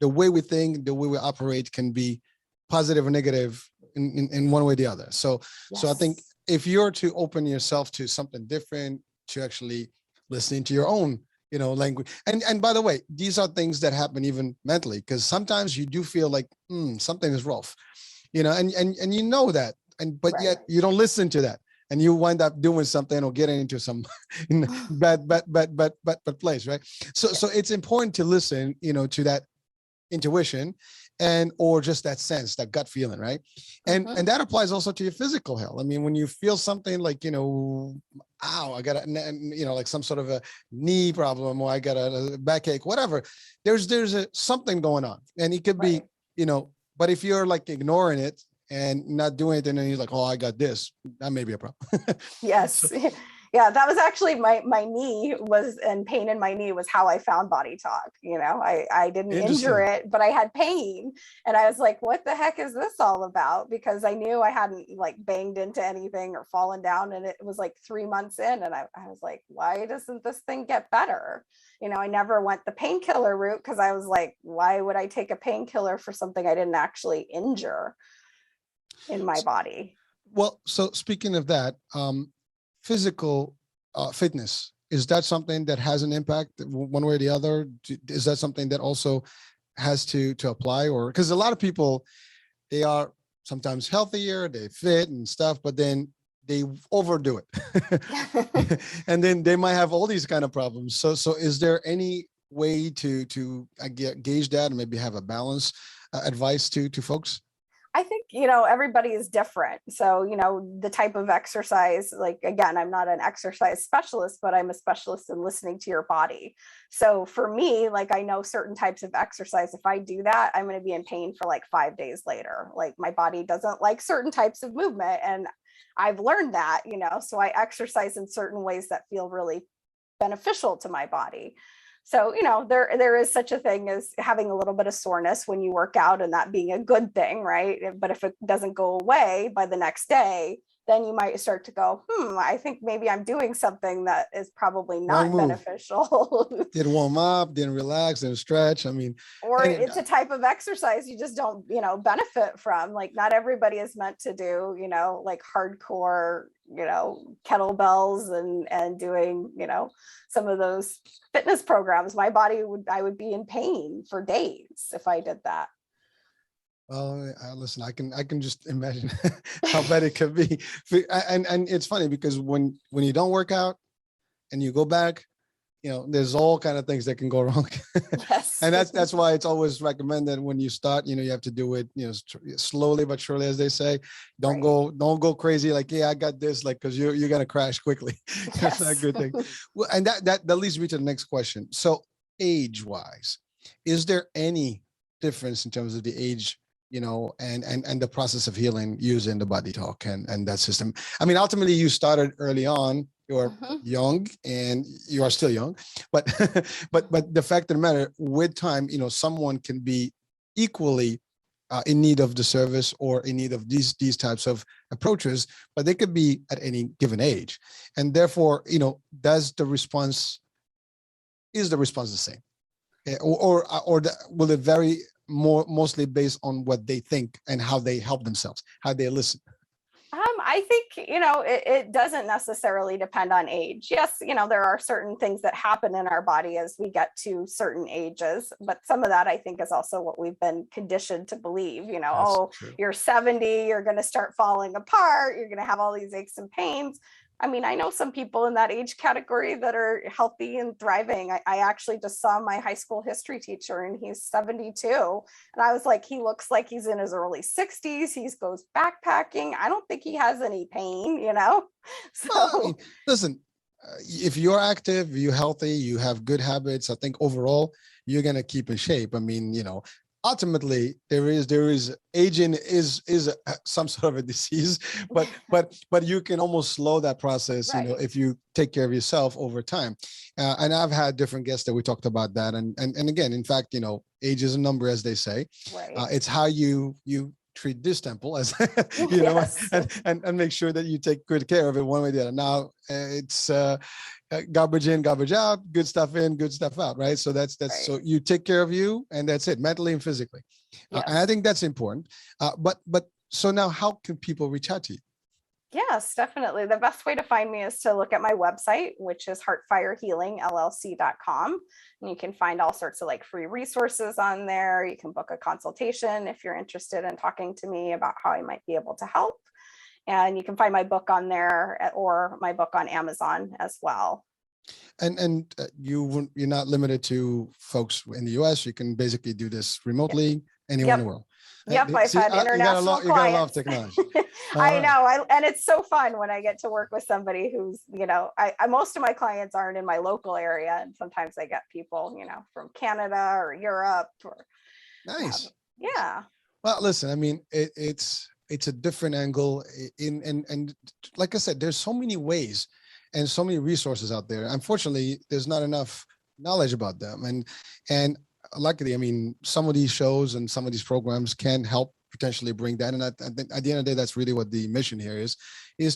the way we think, the way we operate can be positive or negative in one way or the other. So I think if you're to open yourself to something different, to actually listening to your own, language. And by the way, these are things that happen even mentally, because sometimes you do feel like something is rough, and that, but yet you don't listen to that. And you wind up doing something or getting into some bad place, right? So it's important to listen, to that intuition or just that sense, that gut feeling, right? And that applies also to your physical health. I mean, when you feel something like, ow, I got like some sort of a knee problem, or I got a backache, whatever. There's something going on, and it could be, but if you're like ignoring it and not doing it, and then you're like, oh, I got this, that may be a problem. Yes. Yeah, that was actually my knee was, and pain in my knee was how I found Body Talk. I didn't injure it, but I had pain, and I was like, what the heck is this all about? Because I knew I hadn't like banged into anything or fallen down, and it was like 3 months in, and I was like, why doesn't this thing get better? I never went the painkiller route, because I was like, why would I take a painkiller for something I didn't actually injure in my body? Well, so speaking of that, physical fitness, is that something that has an impact one way or the other? Is that something that also has to apply? Or because a lot of people, they are sometimes healthier, they fit and stuff, but then they overdo it. And then they might have all these kind of problems. So is there any way to gauge that and maybe have a balance advice to folks? I think, everybody is different. So, the type of exercise, like, again, I'm not an exercise specialist, but I'm a specialist in listening to your body. So for me, like, I know certain types of exercise, if I do that, I'm going to be in pain for like 5 days later. Like my body doesn't like certain types of movement. And I've learned that, so I exercise in certain ways that feel really beneficial to my body. So, there is such a thing as having a little bit of soreness when you work out, and that being a good thing, right? But if it doesn't go away by the next day, then you might start to go, I think maybe I'm doing something that is probably Wrong not move. beneficial. Didn't warm up, didn't relax, didn't stretch. I mean, Or and it's a type of exercise you just don't, benefit from. Like, not everybody is meant to do, like hardcore, kettlebells and doing, some of those fitness programs. I would be in pain for days if I did that. well, listen, I can just imagine how bad it could be. And it's funny because when you don't work out and you go back, there's all kind of things that can go wrong. Yes. And that's why it's always recommended when you start, you have to do it, slowly but surely, as they say. Don't go crazy. Like, yeah, I got this, like, cause you're going to crash quickly. That's not a good thing. Well, and that leads me to the next question. So age wise, is there any difference in terms of the age, and the process of healing using the body talk and that system? I mean, ultimately you started early on. You're young and you are still young, but but the fact of the matter, with time, someone can be equally in need of the service or in need of these types of approaches, but they could be at any given age. And therefore, is the response the same? Will it vary mostly based on what they think and how they help themselves, how they listen? I think, it doesn't necessarily depend on age. Yes, there are certain things that happen in our body as we get to certain ages, but some of that I think is also what we've been conditioned to believe, True. You're 70, you're going to start falling apart, you're going to have all these aches and pains. I mean, I know some people in that age category that are healthy and thriving. I actually just saw my high school history teacher and he's 72. And I was like, he looks like he's in his early 60s. He goes backpacking. I don't think he has any pain, So well, listen, if you're active, you're healthy, you have good habits, I think overall you're going to keep in shape. I mean, ultimately there is aging is some sort of a disease, but you can almost slow that process, Right. if you take care of yourself over time. And I've had different guests that we talked about that. And again, in fact, age is a number, as they say. Right. It's how you treat this temple, as Yes. and make sure that you take good care of it one way or the other. Now it's garbage in, garbage out, good stuff in, good stuff out, right? So that's Right. So you take care of you, and that's it, mentally and physically. Yes. And I think that's important. But so now, how can people reach out to you? Yes, definitely. The best way to find me is to look at my website, which is heartfirehealingllc.com. And you can find all sorts of free resources on there. You can book a consultation if you're interested in talking to me about how I might be able to help. And you can find my book on there or my book on Amazon as well. And you're not limited to folks in the US. You can basically do this remotely anywhere in the world. Yep, I've had international clients. You gotta love technology. I know, and it's so fun when I get to work with somebody who's, most of my clients aren't in my local area, and sometimes I get people, from Canada or Europe. Nice. Yeah. Well, listen, I mean, it's a different angle and like I said, there's so many ways and so many resources out there. Unfortunately, there's not enough knowledge about them. And luckily, I mean, some of these shows and some of these programs can help potentially bring that. And at the end of the day, that's really what the mission here is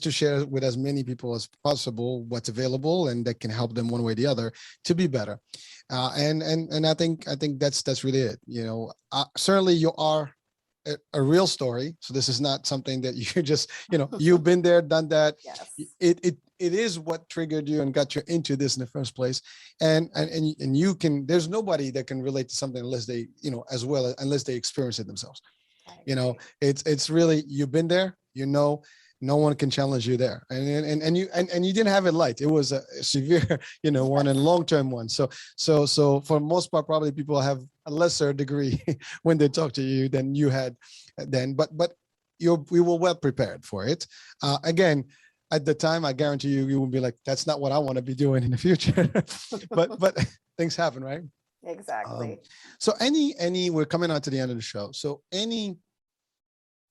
to share with as many people as possible what's available and that can help them one way or the other to be better. And I think that's really it. Certainly you are a real story. So this is not something that you just, you've been there, done that. Yes. It is what triggered you and got you into this in the first place. And you can, there's nobody that can relate to something unless they, unless they experience it themselves. It's really, you've been there, no one can challenge you there. And you didn't have it light. It was a severe, one and long-term one. So for the most part, probably people have a lesser degree when they talk to you than you had then, but we were well prepared for it. Again, at the time, I guarantee you would be like, that's not what I want to be doing in the future. but things happen, right? Exactly. So we're coming on to the end of the show. So any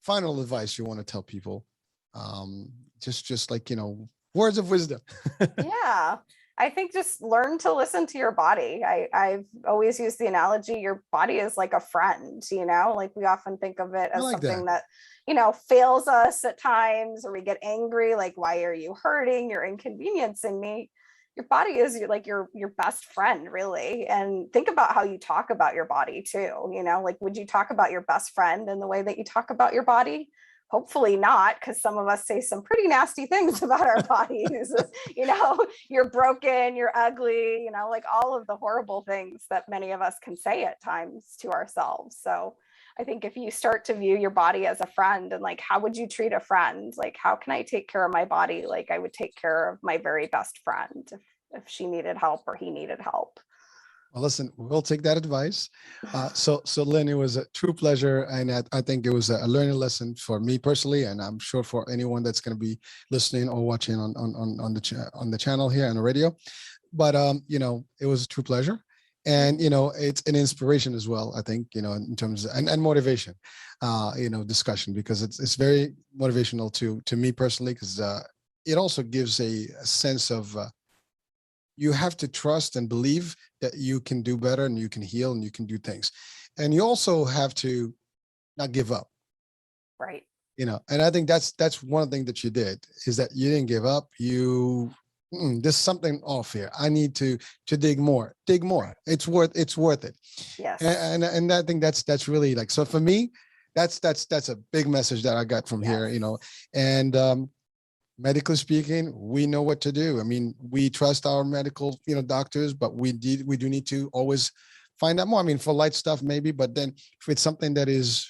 final advice you want to tell people? Just like, words of wisdom. Yeah. I think just learn to listen to your body. I've always used the analogy, your body is like a friend, like we often think of it I as like that. something that, fails us at times, or we get angry, like, why are you hurting? You're inconveniencing me. Your body is your best friend, really. And think about how you talk about your body too. Like, would you talk about your best friend in the way that you talk about your body? Hopefully not, because some of us say some pretty nasty things about our bodies. You're broken, you're ugly, like all of the horrible things that many of us can say at times to ourselves. So I think if you start to view your body as a friend, and like, how would you treat a friend? Like, how can I take care of my body like I would take care of my very best friend if she needed help or he needed help? Well, listen, we'll take that advice. So Lynn, it was a true pleasure, and I think it was a learning lesson for me personally, and I'm sure for anyone that's going to be listening or watching on the channel here on the radio. But it was a true pleasure, and it's an inspiration as well. I think in terms of, and motivation, discussion, because it's very motivational to me personally, because it also gives a sense of. You have to trust and believe that you can do better and you can heal and you can do things. And you also have to not give up. Right. And I think that's one thing that you did, is that you didn't give up. There's something off here. I need to dig more. It's worth it. Yes. And I think that's really, like, so for me, that's a big message that I got from here, and medically speaking, we know what to do. I mean, we trust our medical, doctors, but we do need to always find out more. I mean, for light stuff, maybe, but then if it's something that is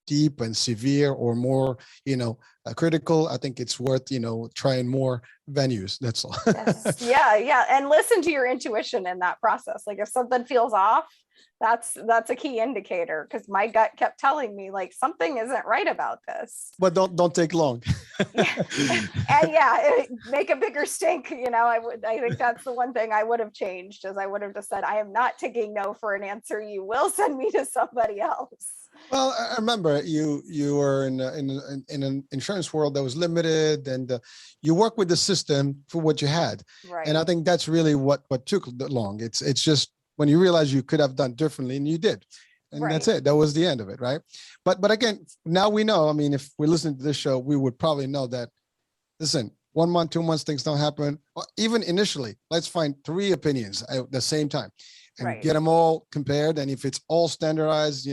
deep and severe or more, critical, I think it's worth, trying more venues. That's all. Yes. Yeah. And listen to your intuition in that process. Like, if something feels off, that's a key indicator, because my gut kept telling me, like, something isn't right about this. But don't take long. Yeah. And make a bigger stink. I think that's the one thing I would have changed, is I would have just said, I am not taking no for an answer. You will send me to somebody else. Well, I remember you were in an insurance world that was limited, and you work with the system for what you had. Right. And I think that's really what took long. It's just when you realize you could have done differently, and you did. And right. That's it. That was the end of it, right? But again, now we know. I mean, if we're listening to this show, we would probably know that, listen, 1 month, 2 months, things don't happen. Or even initially, let's find 3 opinions at the same time and right. get them all compared. And if it's all standardized,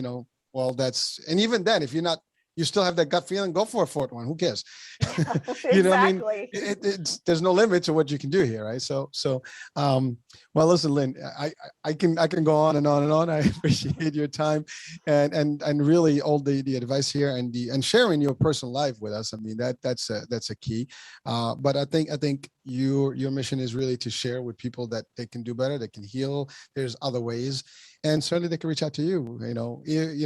well, and even then, if you still have that gut feeling, go for a 4th one. Who cares? Yeah, exactly. There's no limit to what you can do here, right? So, well, listen, Lynn, I can go on and on and on. I appreciate your time and really all the advice here and sharing your personal life with us. I mean, that's a key. But I think your mission is really to share with people that they can do better, they can heal. There's other ways. And certainly they can reach out to you,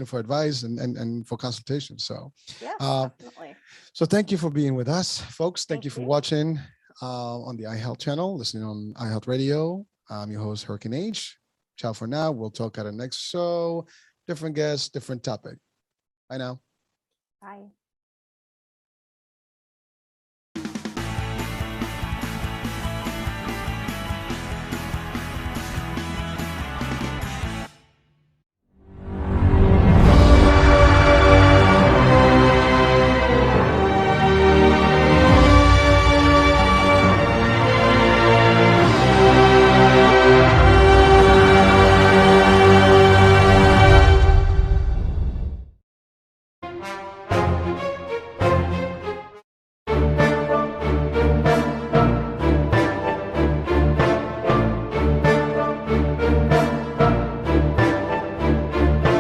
for advice and for consultation. So, definitely. So thank you for being with us, folks. Thank you for watching on the iHealth channel, listening on iHealth Radio. I'm your host, Hurricane H. Ciao for now. We'll talk at our next show. Different guest, different topic. Bye now. Bye.